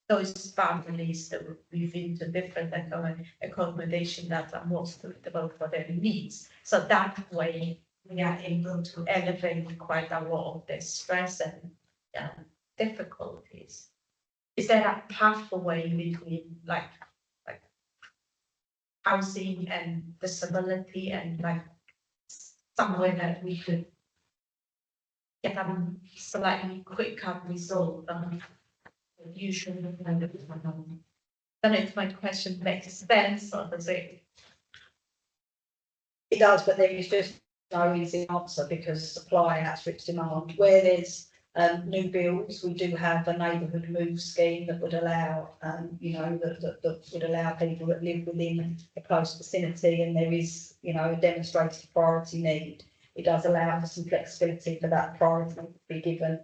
those families that would move into different accommodation that are more suitable for their needs? So that way we are able to elevate quite a lot of their stress and difficulties. Is there a pathway between like housing and disability and like somewhere that we could get a slightly quicker result than usually kind of, don't know if my question makes sense or does it? It does, but there is just no easy answer because supply outstrips demand. Where there's new builds, we do have a neighbourhood move scheme that would allow, that would allow people that live within a close vicinity, and there is, a demonstrated priority need. It does allow for some flexibility for that priority to be given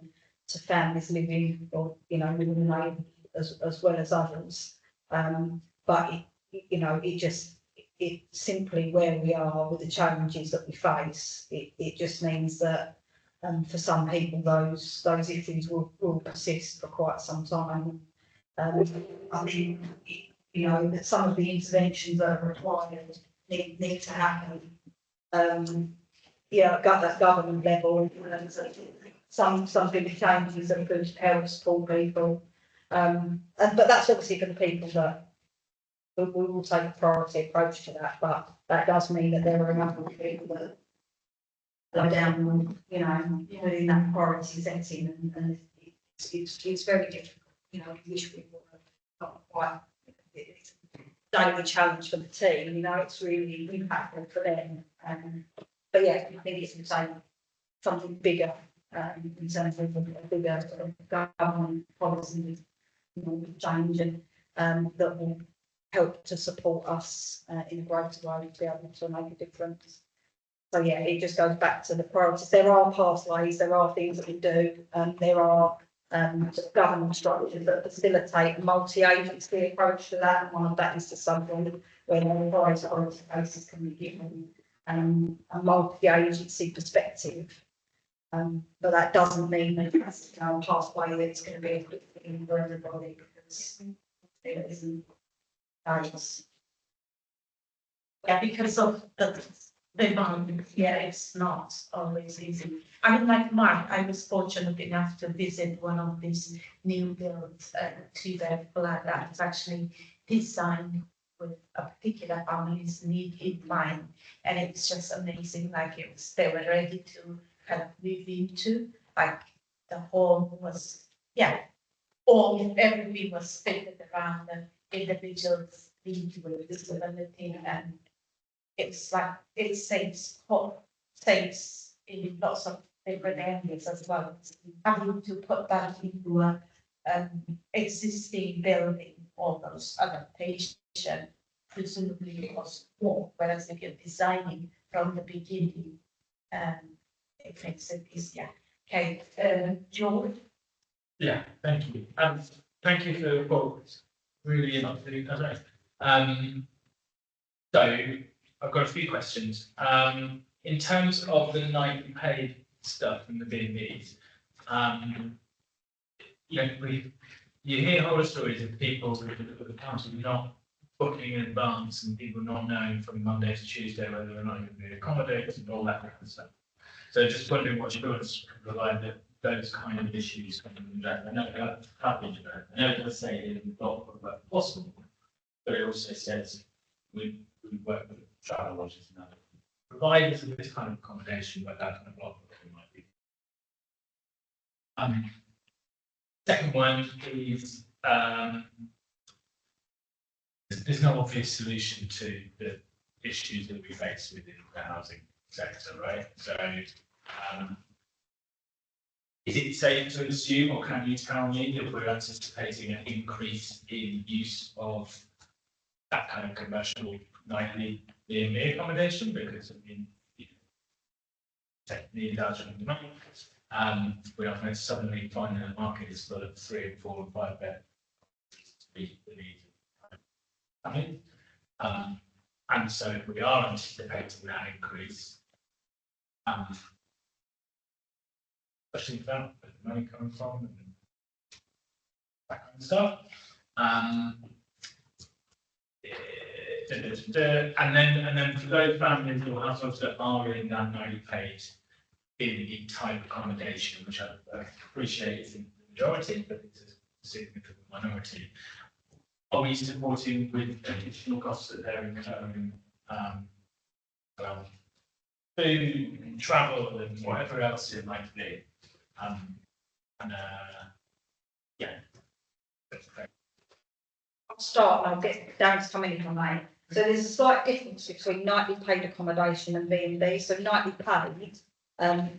to families living or, within the neighbourhood as well as others. But it simply where we are with the challenges that we face, it just means that for some people those issues will persist for quite some time. I think that some of the interventions that are required need to happen. At that government level, some big changes that could help support people. But that's obviously for the people that we will take a priority approach to that, but that does mean that there are a number of people that go down, within that priority setting, and it's very difficult. Wish we were not quite. It's a daily challenge for the team. It's really impactful for them. But yeah, I think it's something bigger in terms of a bigger sort of government policy change, and that will help to support us in a greater way to be able to make a difference. So yeah, it just goes back to the priorities. There are pathways, there are things that we do, there are sort of governance structures that facilitate a multi-agency approach to that, and one of that is to something where various priority cases can be given a multi-agency perspective. But that doesn't mean that it has to go a pathway that's going to be a quick thing for everybody, because it isn't. Yeah, because of the demand, yeah, it's not always easy. I mean, like Mark, I was fortunate enough to visit one of these new builds, two-bed flat that is actually designed with a particular family's need in mind, and it's just amazing. Like they were ready to kind of move into. Like the home was, everything was fitted around the individual's need with disability, and it's like it saves in lots of different areas as well. Having to put that into a existing building, all those adaptation presumably costs more, whereas if you're designing from the beginning, it makes it easier. Okay, George. Yeah, thank you. Thank you for really interesting. So I've got a few questions. In terms of the night paid stuff and the B&Bs, you hear horror stories of people with the council not booking in advance and people not knowing from Monday to Tuesday whether or not you're going to be accommodated and all that kind of stuff. So just wondering what assurance can provide that those kind of issues can be addressed. I know it does say in the law where possible, but it also says we work with travel lodges and other providers of this kind of accommodation, but that kind of law might be. Second one is there's no obvious solution to the issues that we face within the housing sector, right? So Is it safe to assume, or can you tell me that we're anticipating an increase in use of that kind of commercial nightly B&B accommodation? Because I mean, technically larger than demand. We're not going to suddenly find that the market is full of 3 and 4 and 5 bed. And so if we are anticipating that increase, especially about where the money coming from and that kind of stuff. And then for those families or households that are in that nightly paid in type accommodation, which I appreciate is the majority, but it's a significant minority. Are we supporting with additional costs that they're incurring, food and travel and whatever else it might be? Yeah. I'll start and I'll get Darren to come in if I may. So there's a slight difference between nightly paid accommodation and B&B. So nightly paid,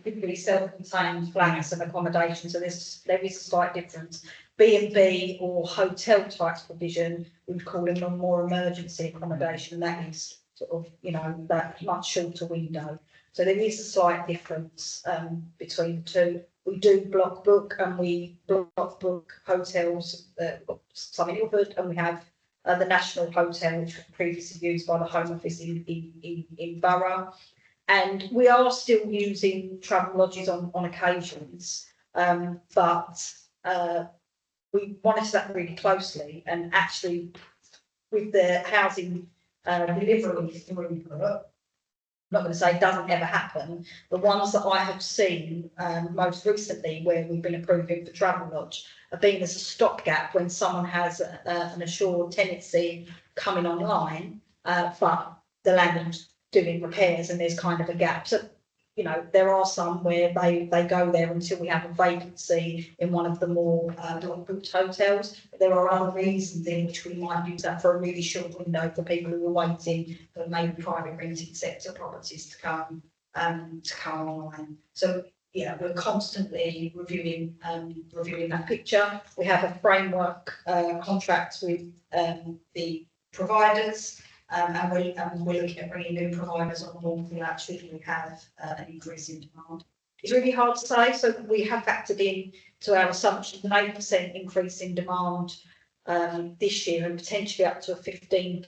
typically self-contained flats and accommodation. So there is a slight difference. B&B or hotel type provision, we'd call them a more emergency accommodation. That is sort of, that much shorter window. So there is a slight difference between the two. We do block book and we block book hotels, some in Ilford, and we have the National Hotel, which was previously used by the Home Office in Borough. And we are still using travel lodges on occasions, but we monitor that really closely, and actually with the housing delivery through, I'm not going to say it doesn't ever happen. The ones that I have seen most recently where we've been approving for travel lodge have been as a stopgap when someone has an assured tenancy coming online, but the landlord's doing repairs and there's kind of a gap. So, there are some where they go there until we have a vacancy in one of the more block-booked hotels. There are other reasons in which we might use that for a really short window for people who are waiting for maybe private rented sector properties to come online. So yeah, we're constantly reviewing that picture. We have a framework contract with the providers. And we're looking at bringing new providers on board for that should we have an increase in demand. It's really hard to say. So we have factored in to our assumptions an 8% increase in demand this year and potentially up to a 15%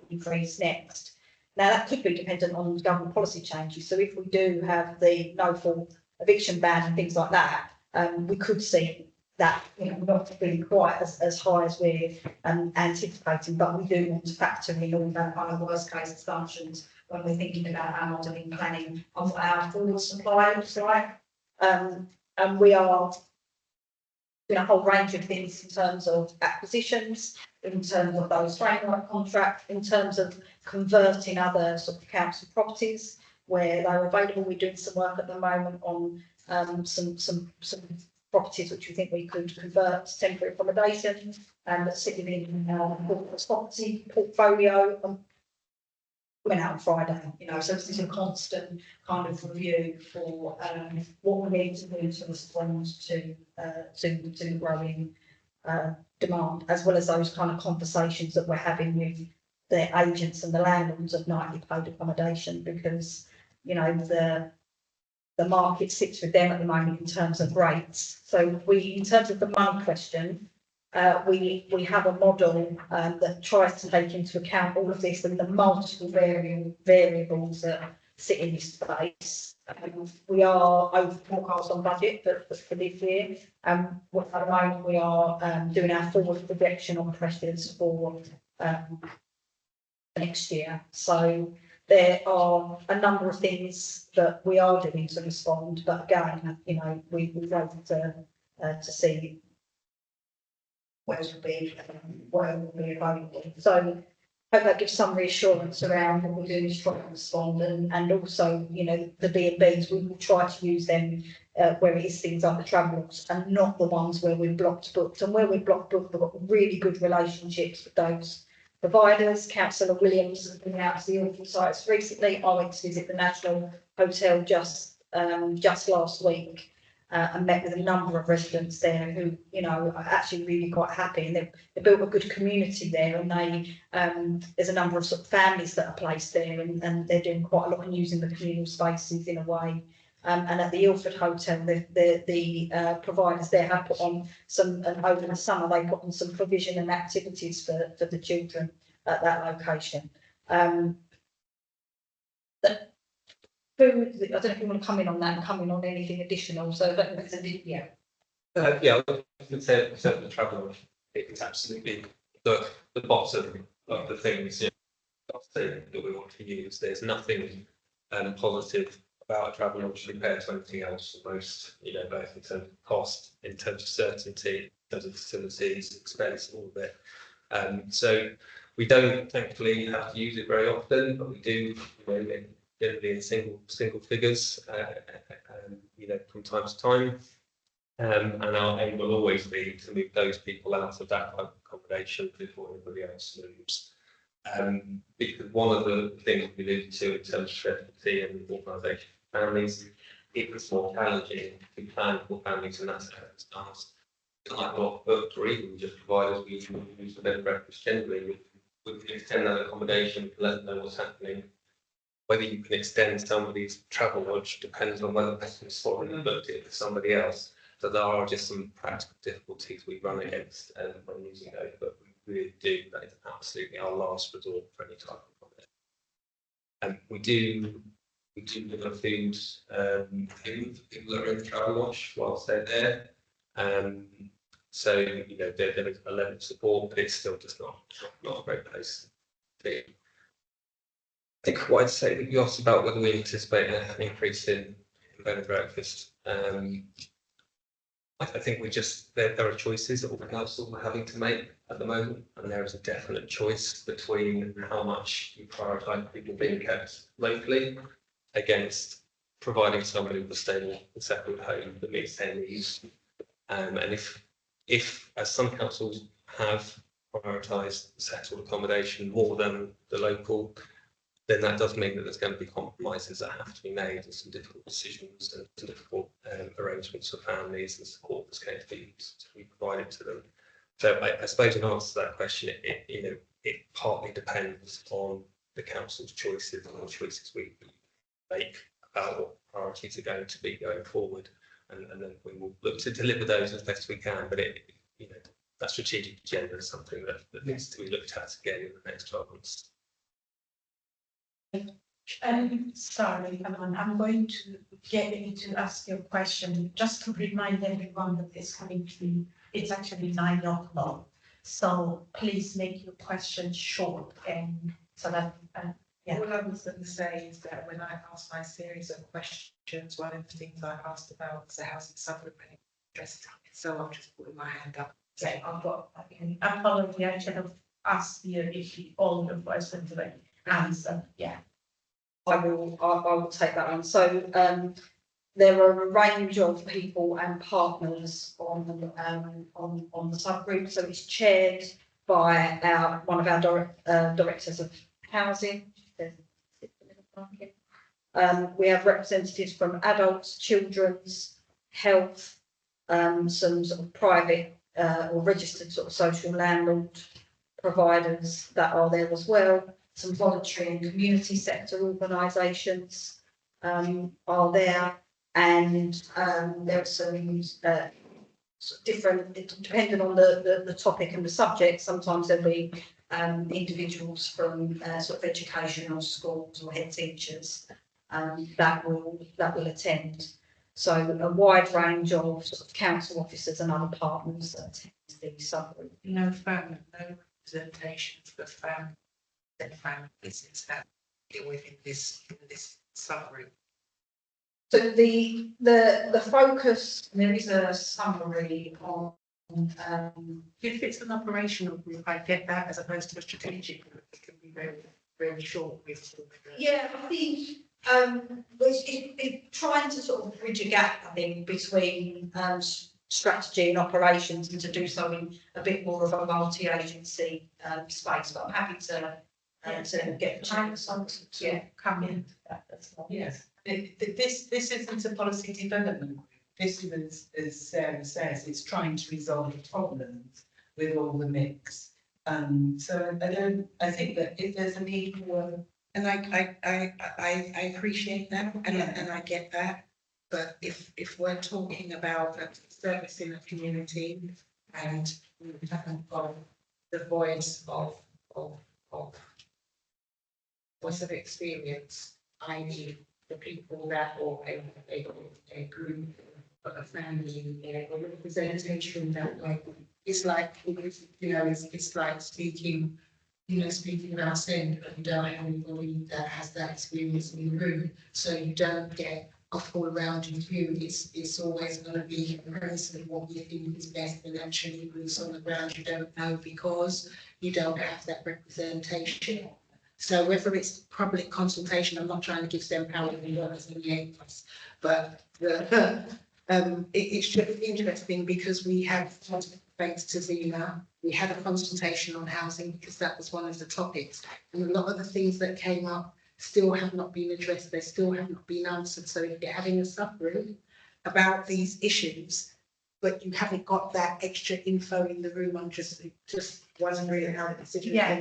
increase next. Now that could be dependent on government policy changes. So if we do have the no fault eviction ban and things like that, we could see that not being quite as high as we're anticipating, but we do want to factor in all that kind of worst case assumptions when we're thinking about our modelling planning of our forward supply looks like. And we are doing a whole range of things in terms of acquisitions, in terms of those framework contracts, in terms of converting other sort of council properties where they're available. We're doing some work at the moment on some properties which we think we could convert to temporary accommodation and that sit within corporate property portfolio. Went out on Friday, so this is a constant kind of review for what we need to do to respond to growing demand, as well as those kind of conversations that we're having with the agents and the landlords of nightly paid accommodation, because the market sits with them at the moment in terms of rates. So in terms of the money question, we have a model that tries to take into account all of this and the multiple variables that sit in this space. We are over forecast on budget for this year, and at the moment we are doing our forward projection on pressures for next year. So there are a number of things that we are doing to respond, but again, we've waited to see where will be available. So I hope that gives some reassurance around what we're doing to try and respond, and also, the B&Bs, we will try to use them where it is things like the travellers and not the ones where we're blocked booked. And where we're blocked booked, we've got really good relationships with those providers. Councillor Williams has been out to the Ilford sites recently. I went to visit the National Hotel just last week, and met with a number of residents there who, you know, are actually really quite happy, and they built a good community there, and there's a number of sort of families that are placed there, and they're doing quite a lot in using the communal spaces in a way. And at the Ilford Hotel, the providers there have put on some, and over the summer they put on some provision and activities for the children at that location. Food, I don't know if you want to come in on that and come in on anything additional, so that's yeah. Yeah, I would say the travel, it's absolutely the bottom of the things, you know, that we want to use. There's nothing positive about a travel lodge compared to anything else. Most, you know, both in terms of cost, in terms of certainty, in terms of facilities, expense, all of it. So we don't thankfully have to use it very often, but we do, you know, generally in single figures, you know, from time to time. And our aim will always be to move those people out of that type of accommodation before anybody else moves. Because one of the things we alluded to in terms of strategy and organisation for families, it was more challenging to plan for families in that circumstance. Like not booked or even just providers we use the bed and breakfast generally, we can extend that accommodation to let them know what's happening. Whether you can extend somebody's travel lodge depends on whether that's foreign booked it for somebody else. So there are just some practical difficulties we run against when using those, but we really do. That is absolutely our last resort for any type of project. And we do deliver food for people that are in the travel lodge whilst they're there. So you know there is a level of support, but it's still just not a great place to be. I think what I'd say that you asked about whether we anticipate an increase in bed and breakfast. I think there are choices that all councils are having to make at the moment, and there is a definite choice between how much you prioritise people being kept locally against providing somebody with a stable and settled home that meets their needs. And if as some councils have prioritised settled accommodation more than the local, then that does mean that there's going to be compromises that have to be made and some difficult decisions and some difficult arrangements for families and support that's going to be provided to them. So I suppose in answer to that question, it partly depends on the council's choices and the choices we make about what priorities are going to be going forward, and then we will look to deliver those as best we can. But that strategic agenda is something that needs to be looked at again in the next 12 months. Sorry, I'm going to get you to ask your question, just to remind everyone that this committee, it's actually 9 o'clock. So please make your questions short, and so that, yeah. All I was going to say is that when I asked my series of questions, one of the things I asked about was the housing supplement interest. So I'll just put my hand up. Okay, I've got, apology, I should have asked you if all the questions were answered, yeah. I will take that on. So there are a range of people and partners on the subgroup. So it's chaired by one of our directors of housing. We have representatives from adults, children's, health, some sort of private or registered sort of social landlord providers that are there as well. Some voluntary and community sector organisations are there, and there are some different, depending on the topic and the subject. Sometimes there'll be individuals from sort of educational schools or head teachers that will attend. So a wide range of sort of council officers and other partners that attend the subgroup. No representations for family business that deal with in this subgroup. So the focus, there is a summary on if it's an operational group, I get that, as opposed to a strategic group, it can be very, very short with. Yeah, I think it's trying to sort of bridge a gap, I think, between strategy and operations, and to do so in a bit more of a multi-agency space. But I'm happy to get the chance to come in. Yes, this isn't a policy development group. this is, as Sarah says, it's trying to resolve problems with all the mix. So I think that if there's a need for, And I appreciate that, and I get that. But if we're talking about a service in a community and we haven't got the voice of voice of experience, i.e. the people that, or a group, a family, or a representation that like, it's like, you know, it's like speaking, you know, speaking about sin, but you don't have anybody that has that experience in the room, so you don't get a full rounded view. It's always going to be a person what you think is best, and actually boots on the ground you don't know because you don't have that representation. So whether it's public consultation, I'm not trying to give them power to do as in us, but it's just interesting because we have, thanks to Zena, we had a consultation on housing because that was one of the topics, and a lot of the things that came up still have not been addressed. They still have not been answered. So if you're having a subgroup about these issues, but you haven't got that extra info in the room, I'm just wondering how the decision. Yeah,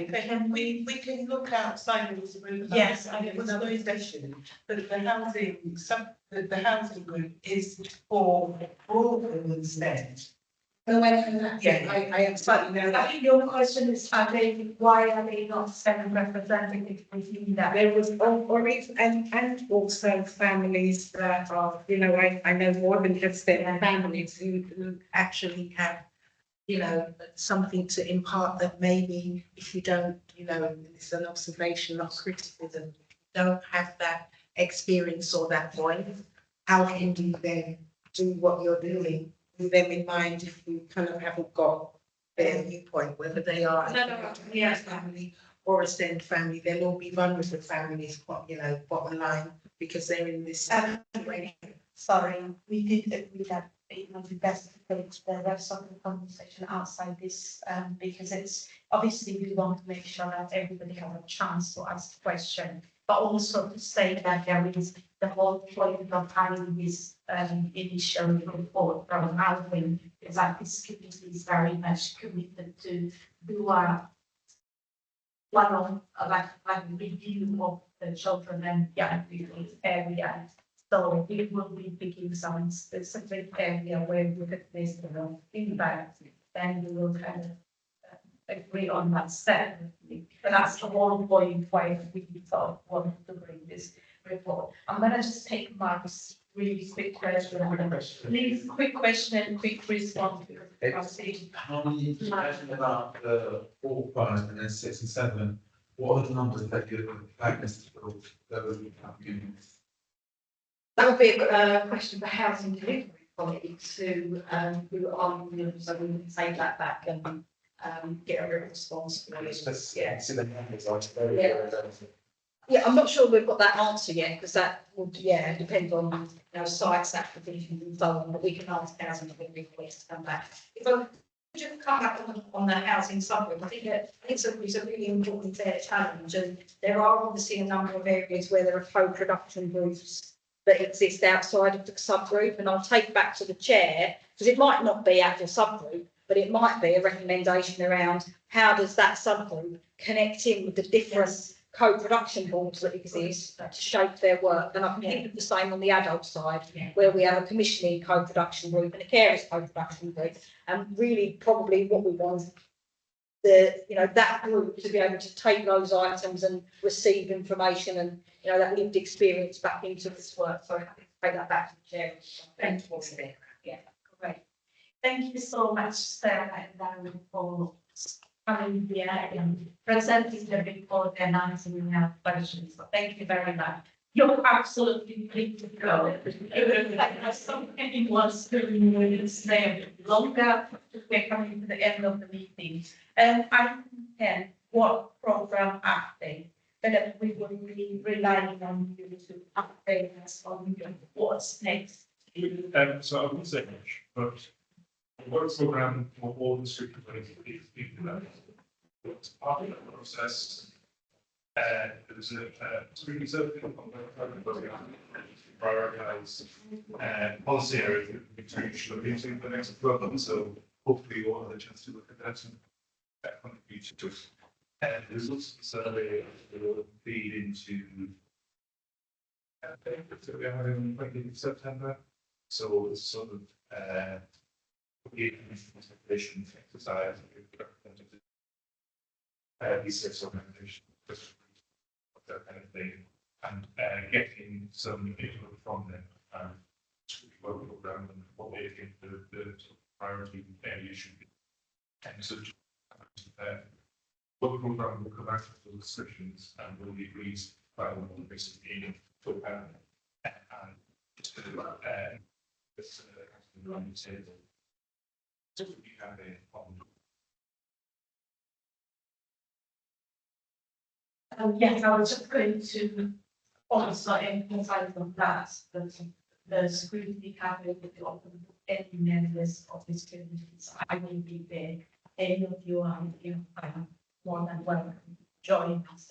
we can look outside of this room. Yes, and it was another session, but the housing group is for all of them instead. Yeah, I absolutely know that. I think your question is, why are they not sending representatives within that? There was, or even, and also families that are, you know, I know more than just their families who actually have, you know, something to impart that maybe if you don't, you know, it's an observation, not criticism, don't have that experience or that voice, how can you then do what you're doing with them in mind if you kind of haven't got their viewpoint, whether they are a family or a STEM family, they'll all be vulnerable families, you know, bottom line, because they're in this situation. Sorry, we did agree that it would be best if there was some conversation outside this, because it's obviously we want to make sure that everybody has a chance to ask the question, but also to say that there is the whole point of having this initial report from housing is that this committee is very much committed to do a one of like review of the children and young people area. So we will be picking some specific area where we could place the impact, then we will kind of agree on that step. But that's the one point why we thought wanted to bring this report. I'm gonna just take Mark's really quick question. Please, quick question and quick response. How many questions about the 4, 5, and then 6 and 7? What are the numbers that you're flagging for those units? That would be a question for housing delivery colleagues who are, so we can take that back and get a real response. Yeah, I'm not sure we've got that answer yet, because that would, depend on, sites, applications and so on, but we can ask housing delivery colleagues to come back. If I just come back on the housing subgroup, I think that it's a really important challenge, and there are obviously a number of areas where there are co-production groups that exist outside of the subgroup, and I'll take back to the chair, because it might not be at your subgroup, but it might be a recommendation around how does that subgroup connect in with the different co-production boards that exist to shape their work. And I can think of the same on the adult side, where we have a commissioning co-production group and a carers co-production group, and really probably what we want that group to be able to take those items and receive information and that lived experience back into this work. So I have to take that back to the chair. Thank you. Yeah, great. Thank you so much, Sarah and Darren, for coming here and presenting the report and answering our questions. So thank you very much. You're absolutely free to go. Somebody wants to stay a bit longer. We're coming to the end of the meeting. Item 10, work program update. But we will be relying on you to update us on what's next. So I won't say much, but the work program for all the district committees is being developed. It's part of the process. There's a scrutiny survey prioritise policy areas which we should look into for the next 12 months. So hopefully you all have a chance to look at that and contribute to it. The results of the survey will feed into so we are having 20th of September. So it's sort of information exercise research organization, that kind of thing, and getting some input from them and work program and what they think the sort of priority area should be. And so work program will come out of the discussions and will be agreed by one of the basic in full panel and just to this on the table. So you have a Yes, I was just going to also emphasize on that, the scrutiny cabinet will be open to any members of this community. So I will be there. Any of you are, more than welcome to join us.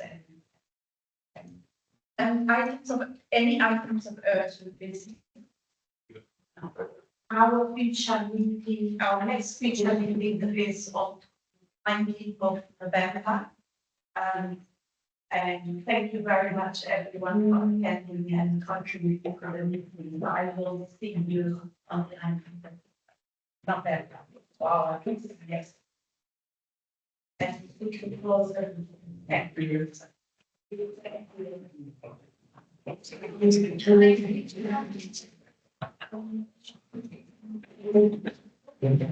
And any items of urgent business. Our next future meeting is on 19th of November. And thank you very much, everyone, for attending and contributing to the meeting. I will see you on the 19th of November. Wow, yes. And we can close it. Thank you. Thank you.